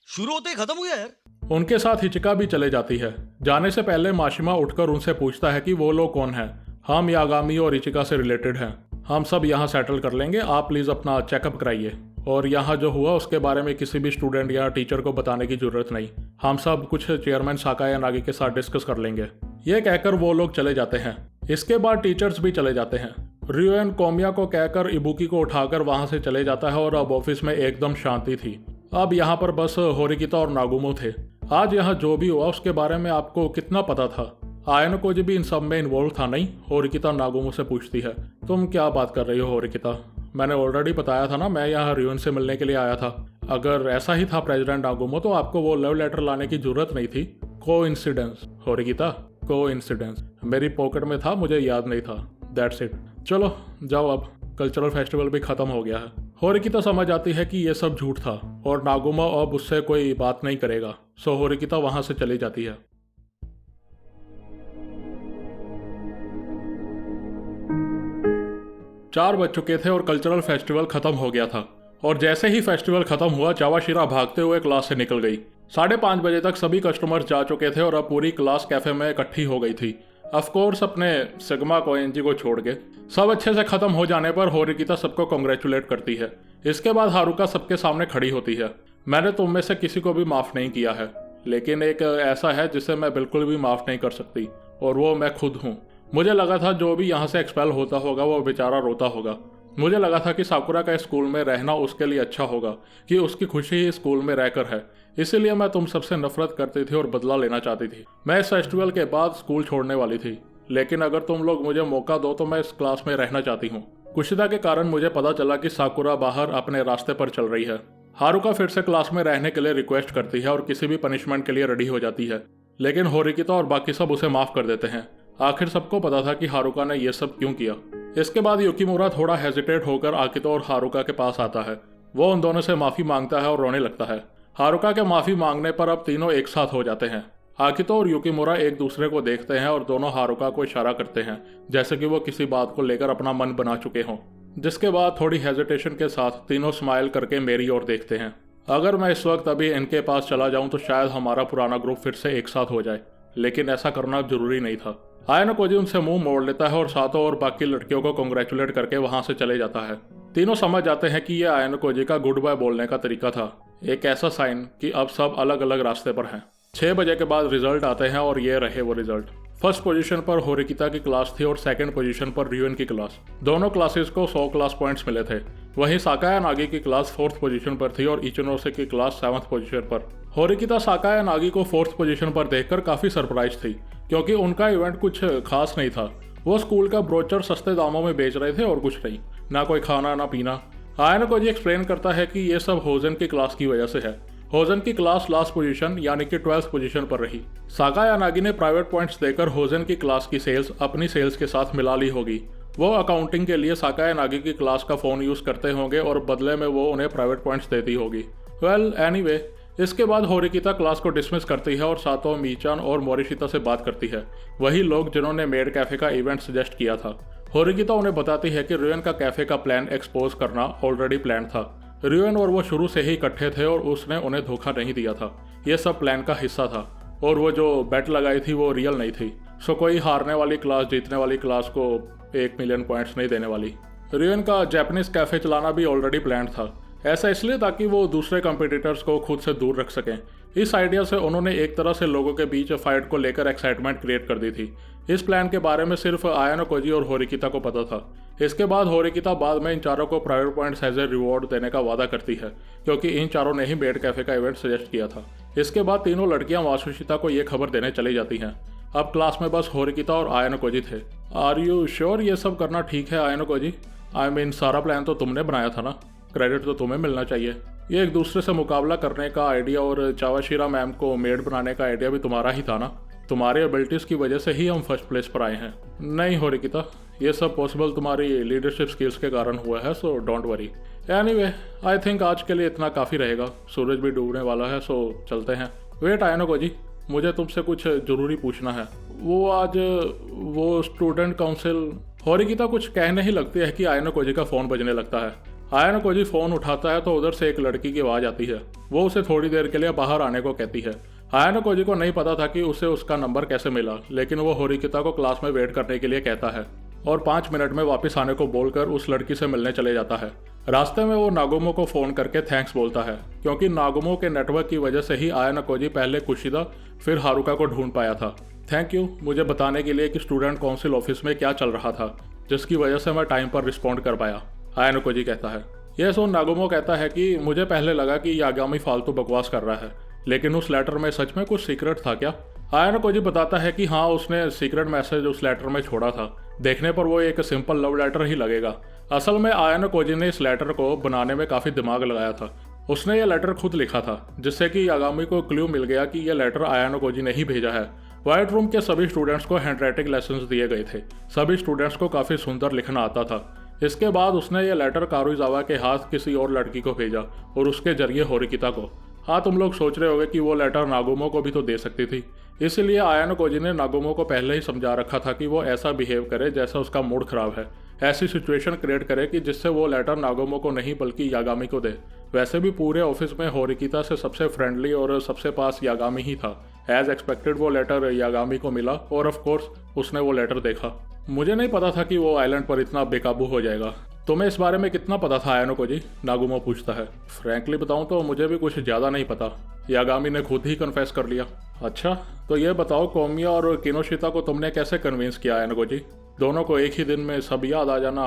शुरू होते ही खत्म हो गया यार। उनके साथ हिचिका भी चले जाती है। जाने से पहले माशिमा उठकर उनसे पूछता है कि वो लोग कौन हैं। हम यागामी और इचिका से रिलेटेड हैं। हम सब यहाँ सेटल कर लेंगे, आप प्लीज़ अपना चेकअप कराइए। और यहाँ जो हुआ उसके बारे में किसी भी स्टूडेंट या टीचर को बताने की जरूरत नहीं। हम सब कुछ चेयरमैन साका या नागी के साथ डिस्कस कर लेंगे। ये कहकर वो लोग चले जाते हैं। इसके बाद टीचर्स भी चले जाते हैं। रियोन कोमिया को कहकर इबुकी को उठाकर वहां से चले जाता है और अब ऑफिस में एकदम शांति थी। अब यहाँ पर बस होरिकिता और नागुमो थे। आज यहाँ जो भी हुआ उसके बारे में आपको कितना पता था? आयनो को भी इन सब में इन्वॉल्व था नहीं? होरिकिता नागुमो से पूछती है। तुम क्या बात कर रही हो होरिकिता? मैंने ऑलरेडी बताया था ना, मैं यहाँ रियोन से मिलने के लिए आया था। अगर ऐसा ही था प्रेसिडेंट नागुमो तो आपको वो लव लेटर लाने की जरूरत नहीं थी। Coincidence Horikita, coincidence. मेरी पॉकेट में था, मुझे याद नहीं था। That's it. चलो जाओ, अब कल्चरल फेस्टिवल भी खत्म हो गया है। होरिकिता समझ आती है कि ये सब झूठ था और नागुमो अब उससे कोई बात नहीं करेगा। सो होरिकिता वहां से चली जाती है। चार बज चुके थे और कल्चरल फेस्टिवल खत्म हो गया था। और जैसे ही फेस्टिवल खत्म हुआ, चावाशिरा भागते हुए क्लास से निकल गई। 5:30 बजे तक सभी कस्टमर जा चुके थे और अब पूरी क्लास कैफे में इकट्ठी हो गई थी। ऑफ कोर्स अपने सिग्मा कोएंजी को छोड़ के। सब अच्छे से खत्म हो जाने पर होरिकिता सबको कांग्रेचुलेट करती है। इसके बाद हारुका सबके सामने खड़ी होती है। मैंने तुम में से किसी को भी माफ नहीं किया है, लेकिन एक ऐसा है जिसे मैं बिल्कुल भी माफ नहीं कर सकती, और वो मैं खुद हूँ। मुझे लगा था जो भी यहाँ से एक्सपेल होता होगा वो बेचारा रोता होगा। मुझे लगा था कि साकुरा का स्कूल में रहना उसके लिए अच्छा होगा, कि उसकी खुशी ही स्कूल में रहकर है। इसीलिए मैं तुम सबसे नफरत करती थी और बदला लेना चाहती थी। मैं इस फेस्टिवल के बाद स्कूल छोड़ने वाली थी, लेकिन अगर तुम लोग मुझे मौका दो तो मैं इस क्लास में रहना चाहती हूँ। कुशिदा के कारण मुझे पता चला कि साकुरा बाहर अपने रास्ते पर चल रही है। हारुका फिर से क्लास में रहने के लिए रिक्वेस्ट करती है और किसी भी पनिशमेंट के लिए रेडी हो जाती है, लेकिन होरिकिता और बाकी सब उसे माफ कर देते हैं। आखिर सबको पता था कि हारुका ने यह सब क्यों किया। इसके बाद युकिमुरा थोड़ा हेजिटेट होकर आकितो और हारुका के पास आता है। वो उन दोनों से माफी मांगता है और रोने लगता है। हारुका के माफी मांगने पर अब तीनों एक साथ हो जाते हैं। आकितो और युकिमुरा एक दूसरे को देखते हैं और दोनों हारुका को इशारा करते हैं, जैसे कि वो किसी बात को लेकर अपना मन बना चुके हों। जिसके बाद थोड़ी हेजिटेशन के साथ तीनों स्माइल करके मेरी ओर देखते हैं। अगर मैं इस वक्त अभी इनके पास चला जाऊं तो शायद हमारा पुराना ग्रुप फिर से एक साथ हो जाए, लेकिन ऐसा करना जरूरी नहीं था। आयनो कोजी उनसे मुंह मोड़ लेता है और सातो और बाकी लड़कियों को कांग्रेचुलेट करके वहां से चले जाता है। तीनों समझ जाते हैं कि यह आयनो कोजी का गुड बाय बोलने का तरीका था, एक ऐसा साइन कि अब सब अलग अलग रास्ते पर हैं। 6 बजे के बाद रिजल्ट आते हैं और ये रहे वो रिजल्ट। फर्स्ट पोजीशन पर होरिकिता की क्लास थी और सेकंड पोजीशन पर रियोन की क्लास। दोनों क्लासेस को 100 क्लास पॉइंट्स मिले थे। वहीं साकाया नागी की क्लास 4th पोजीशन पर थी और इचिनोसे की क्लास 7th पोजीशन पर। होरिकिता साकाया नागी को 4th पोजीशन पर देखकर काफी सरप्राइज थी, क्योंकि उनका इवेंट कुछ खास नहीं था। वो स्कूल का ब्रोचर सस्ते दामों में बेच रहे थे और कुछ नहीं, ना कोई खाना ना पीना। आयनो कोजी एक्सप्लेन करता है कि ये सब होजन की क्लास की वजह से है। होजन की क्लास लास्ट पोजीशन यानी कि 12th पोजीशन पर रही। साकाया नागी ने प्राइवेट पॉइंट्स देकर होजन की क्लास की सेल्स अपनी सेल्स के साथ मिला ली होगी। वो अकाउंटिंग के लिए साकाया नागी की क्लास का फोन यूज करते होंगे और बदले में वो उन्हें प्राइवेट पॉइंट्स देती होगी। वेल एनीवे, इसके बाद होरिकिता क्लास को डिसमिस करती है और सातो, मीचान और मोरिशिता से बात करती है, वही लोग जिन्होंने मेड कैफे का इवेंट सजेस्ट किया था। होरिकिता उन्हें बताती है कि रियोन का कैफे का प्लान एक्सपोज करना ऑलरेडी प्लान था। रियोन और वो शुरू से ही इकट्ठे थे और उसने उन्हें धोखा नहीं दिया था। ये सब प्लान का हिस्सा था और वो जो बेट लगाई थी वो रियल नहीं थी। सो कोई हारने वाली क्लास जीतने वाली क्लास को 1 मिलियन पॉइंट्स नहीं देने वाली। रियोन का जापानीज कैफे चलाना भी ऑलरेडी प्लान था, ऐसा इसलिए ताकि वो दूसरे कंपटीटर्स को खुद से दूर रख सकें। इस आइडिया से उन्होंने एक तरह से लोगों के बीच फाइट को लेकर एक्साइटमेंट क्रिएट कर दी थी। इस प्लान के बारे में सिर्फ आयनो कोजी और होरिकिता को पता था। इसके बाद होरिकिता बाद में इन चारों को private points as a reward देने का वादा करती है, क्योंकि इन चारों ने ही मेड कैफे का इवेंट सजेस्ट किया था। इसके बाद तीनों लड़कियां वासुशिता को ये खबर देने चली जाती हैं। अब क्लास में बस होरिकिता और आयानो कोजी थे। आर यू श्योर ये सब करना ठीक है आयानो कोजी? आई मीन सारा प्लान तो तुमने बनाया था ना, क्रेडिट तो तुम्हें मिलना चाहिए। ये एक दूसरे से मुकाबला करने का आइडिया और चावाशिरा मैम को मेड बनाने का आइडिया भी तुम्हारा ही था ना। तुम्हारी एबिलिटीज़ की वजह से ही हम फर्स्ट प्लेस पर आए हैं। नहीं होरिकिता, ये सब पॉसिबल तुम्हारी लीडरशिप स्किल्स के कारण हुआ है, so don't worry. Anyway, I think आज के लिए इतना काफ़ी रहेगा। सूरज भी डूबने वाला है, सो चलते हैं। वेट आयानो कोजी, मुझे तुमसे कुछ ज़रूरी पूछना है। वो स्टूडेंट काउंसिल। होरिकिता कुछ कहने ही लगती है कि आयानो कोजी का फ़ोन बजने लगता है। आयानो कोजी फ़ोन उठाता है तो उधर से एक लड़की की आवाज़ आती है। वो उसे थोड़ी देर के लिए बाहर आने को कहती है। आयानो कोजी को नहीं पता था कि उसे उसका नंबर कैसे मिला, लेकिन वो होरिकिता को क्लास में वेट करने के लिए कहता है और 5 मिनट में वापस आने को बोलकर उस लड़की से मिलने चले जाता है। रास्ते में वो नागुमो को फ़ोन करके थैंक्स बोलता है, क्योंकि नागुमो के नेटवर्क की वजह से ही आयानो कोजी पहले कुशिदा फिर हारुका को ढूंढ पाया था। थैंक यू मुझे बताने के लिए कि स्टूडेंट काउंसिल ऑफिस में क्या चल रहा था, जिसकी वजह से मैं टाइम पर रिस्पॉन्ड कर पाया, आयानो कोजी कहता है। यह सुन नागुमो कहता है कि मुझे पहले लगा कि यागामी फालतू बकवास कर रहा है, लेकिन उस लेटर में सच में कुछ सीक्रेट था क्या? आयानो कोजी बताता है कि हाँ, उसने सीक्रेट मैसेज उस लेटर में छोड़ा था। देखने पर वो एक सिंपल लव लेटर ही लगेगा। असल में आयानो कोजी ने इस लेटर को बनाने में काफ़ी दिमाग लगाया था। उसने ये लेटर खुद लिखा था, जिससे कि यागामी को क्लू मिल गया कि यह लेटर आयानो कोजी ने ही भेजा है। व्हाइट रूम के सभी स्टूडेंट्स को हैंडराइटिंग लेसन्स दिए गए थे। सभी स्टूडेंट्स को काफ़ी सुंदर लिखना आता था। इसके बाद उसने ये लेटर कारुइजावा के हाथ किसी और लड़की को भेजा और उसके जरिए होरिकिता को। हाँ, तुम लोग सोच रहे होगे कि वो लेटर नागुमो को भी तो दे सकती थी, इसीलिए आयानो कोजी ने नागुमो को पहले ही समझा रखा था कि वो ऐसा बिहेव करे जैसा उसका मूड खराब है, ऐसी सिचुएशन क्रिएट करे कि जिससे वो लेटर नागुमो को नहीं बल्कि यागामी को दे। वैसे भी पूरे ऑफिस में होरिकिता से सबसे फ्रेंडली और सबसे पास यागामी ही था। एज एक्सपेक्टेड वो लेटर यागामी को मिला और ऑफ कोर्स उसने वो लेटर देखा। मुझे नहीं पता था कि वो आइलैंड पर इतना बेकाबू हो जाएगा। तुम्हें इस बारे में कितना पता था आयानो कोजी? नागुमो पूछता है। फ्रैंकली बताऊं तो मुझे भी कुछ ज़्यादा नहीं पता, यागामी ने खुद ही कन्फेस कर लिया। अच्छा, तो ये बताओ कोमिया और किनोशिता को तुमने कैसे कन्विंस किया आयानो कोजी? दोनों को एक ही दिन में सब याद आ जाना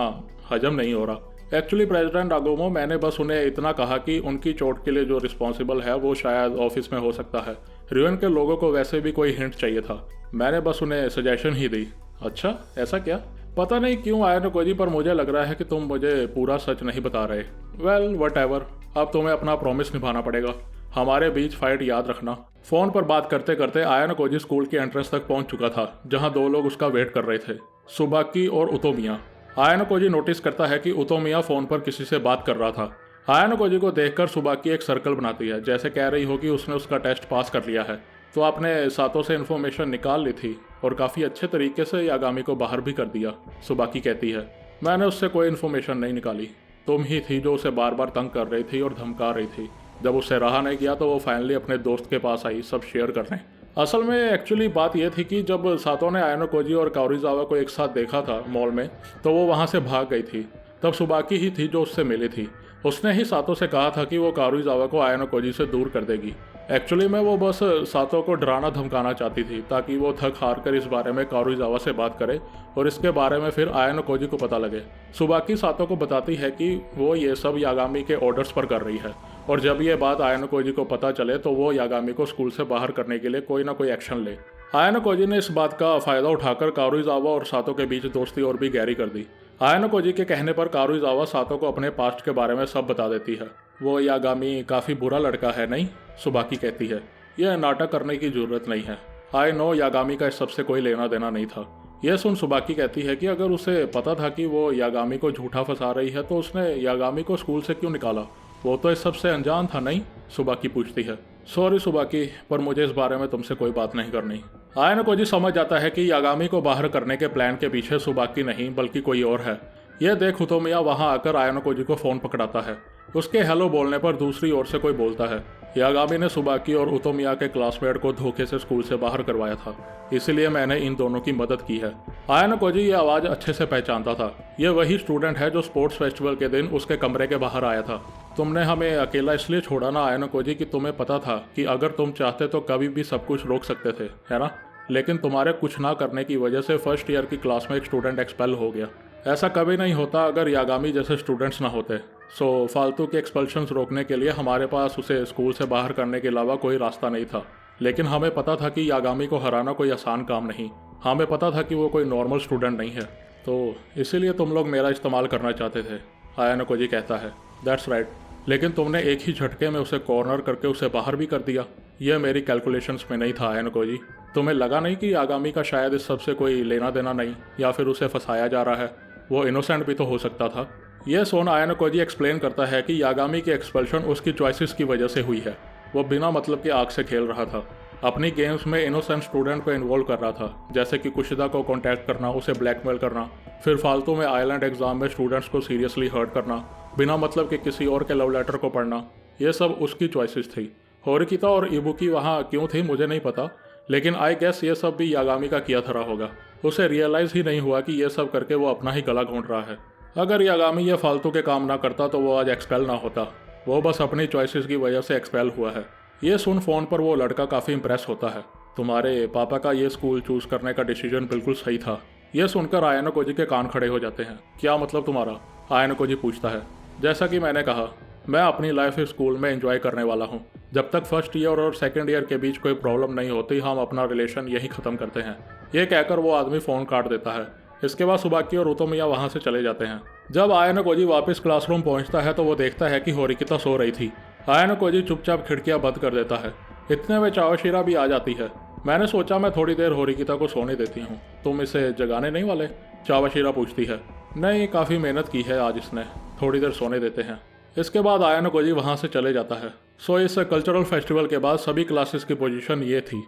हजम नहीं हो रहा। एक्चुअली प्रेसिडेंट नागुमो, मैंने बस उन्हें इतना कहा कि उनकी चोट के लिए जो रिस्पॉन्सिबल है वो शायद ऑफिस में हो सकता है। रिवन के लोगों को वैसे भी कोई हिंट चाहिए था, मैंने बस उन्हें सजेशन ही दी। अच्छा, ऐसा क्या? पता नहीं क्यों आयानो कोजी, पर मुझे लग रहा है कि तुम मुझे पूरा सच नहीं बता रहे। वेल व्हाटएवर, अब तुम्हें अपना प्रॉमिस निभाना पड़ेगा। हमारे बीच फाइट याद रखना। फोन पर बात करते करते आयानो कोजी स्कूल के एंट्रेंस तक पहुंच चुका था, जहां 2 लोग उसका वेट कर रहे थे, सुबाकी और उतोमिया। आयानो कोजी नोटिस करता है कि उतोमिया फोन पर किसी से बात कर रहा था। आयानो कोजी को देखकर सुबाकी एक सर्कल बनाती है, जैसे कह रही हो कि उसने उसका टेस्ट पास कर लिया है। तो आपने सातों से इन्फॉर्मेशन निकाल ली थी और काफ़ी अच्छे तरीके से यागामी को बाहर भी कर दिया, सुबाकी कहती है। मैंने उससे कोई इन्फॉर्मेशन नहीं निकाली, तुम ही थी जो उसे बार बार तंग कर रही थी और धमका रही थी। जब उससे रहा नहीं गया तो वो फाइनली अपने दोस्त के पास आई सब शेयर करने। असल में एक्चुअली बात यह थी कि जब सातों ने आयानो कोजी और कारुइजावा को एक साथ देखा था मॉल में, तो वो वहाँ से भाग गई थी। तब सुबाकी ही थी जो उससे मिली थी। उसने ही सातों से कहा था कि वो कारुइजावा को आयानो कोजी से दूर कर देगी। एक्चुअली में वो बस सातों को डराना धमकाना चाहती थी, ताकि वो थक हार कर इस बारे में कारुइजावा से बात करे और इसके बारे में फिर आयानो कोजी को पता लगे। सुबाकी सातों को बताती है कि वो ये सब यागामी के ऑर्डर्स पर कर रही है, और जब ये बात आयानो कोजी को पता चले तो वो यागामी को स्कूल से बाहर करने के लिए कोई ना कोई एक्शन ले। आयानो कोजी ने इस बात का फायदा उठाकर कारुइजावा और सातों के बीच दोस्ती और भी गहरी कर दी। आयानो कोजी के कहने पर कारुइजावा सातों को अपने पास्ट के बारे में सब बता देती है। वो यागामी काफ़ी बुरा लड़का है नहीं, सुबाकी कहती है। यह नाटक करने की जरूरत नहीं है। आई नो यागामी का इस सबसे कोई लेना देना नहीं था। यह सुन सुबाकी कहती है कि अगर उसे पता था कि वो यागामी को झूठा फंसा रही है तो उसने यागामी को स्कूल से क्यों निकाला? वो तो इस सबसे अनजान था नहीं, सुबाकी पूछती है। सॉरी सुबाकी, पर मुझे इस बारे में तुमसे कोई बात नहीं करनी। आयानो कोजी समझ जाता है कि यागामी को बाहर करने के प्लान के पीछे सुबाकी नहीं बल्कि कोई और है। यह देख उतोमिया वहां आकर आयानो कोजी को फोन पकड़ाता है। उसके हेलो बोलने पर दूसरी ओर से कोई बोलता है, यागामी ने सुबाकी और उतोमिया के क्लासमेट को धोखे से स्कूल से बाहर करवाया था, इसलिए मैंने इन दोनों की मदद की है। आयानो कोजी ये आवाज़ अच्छे से पहचानता था। यह वही स्टूडेंट है जो स्पोर्ट्स फेस्टिवल के दिन उसके कमरे के बाहर आया था। तुमने हमें अकेला इसलिए छोड़ा ना आयानो कोजी कि तुम्हें पता था कि अगर तुम चाहते तो कभी भी सब कुछ रोक सकते थे, है ना? लेकिन तुम्हारे कुछ ना करने की वजह से फर्स्ट ईयर की क्लास में एक स्टूडेंट एक्सपेल हो गया। ऐसा कभी नहीं होता अगर यागामी जैसे स्टूडेंट्स ना होते। सो फालतू के एक्सपल्शंस रोकने के लिए हमारे पास उसे स्कूल से बाहर करने के अलावा कोई रास्ता नहीं था। लेकिन हमें पता था कि यागामी को हराना कोई आसान काम नहीं। हमें पता था कि वो कोई नॉर्मल स्टूडेंट नहीं है, तो इसीलिए तुम लोग मेरा इस्तेमाल करना चाहते थे, आयानोकोजी कहता है। दैट्स राइट, लेकिन तुमने एक ही झटके में उसे कॉर्नर करके उसे बाहर भी कर दिया। यह मेरी कैलकुलेशंस में नहीं था आयानोकोजी। तुम्हें लगा नहीं कि यागामी का शायद इस सब से कोई लेना देना नहीं, या फिर उसे फंसाया जा रहा है? वो इनोसेंट भी तो हो सकता था। यह सोन आयानोकोजी एक्सप्लेन करता है कि यागामी की एक्सपल्शन उसकी चॉइसेस की वजह से हुई है। वो बिना मतलब के आग से खेल रहा था, अपनी गेम्स में इनोसेंट स्टूडेंट को इन्वॉल्व कर रहा था, जैसे कि कुशिदा को कांटेक्ट करना, उसे ब्लैकमेल करना, फिर फालतू में आइलैंड एग्जाम में स्टूडेंट्स को सीरियसली हर्ट करना, बिना मतलब के किसी और के लव लेटर को पढ़ना। ये सब उसकी चॉइसेस थी। होरिकिता और इबुकी वहाँ क्यों थी मुझे नहीं पता, लेकिन आई गेस ये सब भी यागामी का किया धरा होगा। उसे रियलाइज़ ही नहीं हुआ कि ये सब करके वो अपना ही गला घोंट रहा है। अगर यागामी ये फालतू के काम ना करता तो वो आज एक्सपेल ना होता। वो बस अपनी चॉइसेस की वजह से एक्सपेल हुआ है। ये सुन फ़ोन पर वो लड़का काफ़ी इंप्रेस होता है। तुम्हारे पापा का ये स्कूल चूज़ करने का डिसीजन बिल्कुल सही था। यह सुनकर आयानोकोजी के कान खड़े हो जाते हैं। क्या मतलब तुम्हारा? आयानोकोजी पूछता है। जैसा कि मैंने कहा, मैं अपनी लाइफ स्कूल में एंजॉय करने वाला हूँ। जब तक फर्स्ट ईयर और सेकंड ईयर के बीच कोई प्रॉब्लम नहीं होती, हम अपना रिलेशन यही ख़त्म करते हैं। ये कहकर वो आदमी फ़ोन काट देता है। इसके बाद सुबाकी और उतोमिया वहाँ से चले जाते हैं। जब आयानोकोजी वापस क्लासरूम पहुँचता है तो वो देखता है कि होरिकिता सो रही थी। आयानोकोजी चुपचाप खिड़कियाँ बंद कर देता है। इतने में चावाशिरा भी आ जाती है। मैंने सोचा मैं थोड़ी देर होरिकिता को सोने देती हूँ, तुम इसे जगाने नहीं वाले? चावाशिरा पूछती है। नहीं, काफ़ी मेहनत की है आज इसने, थोड़ी देर सोने देते हैं। इसके बाद आयानोकोजी वहाँ से चले जाता है। सो इस कल्चरल फेस्टिवल के बाद सभी क्लासेस की पोजीशन ये थी।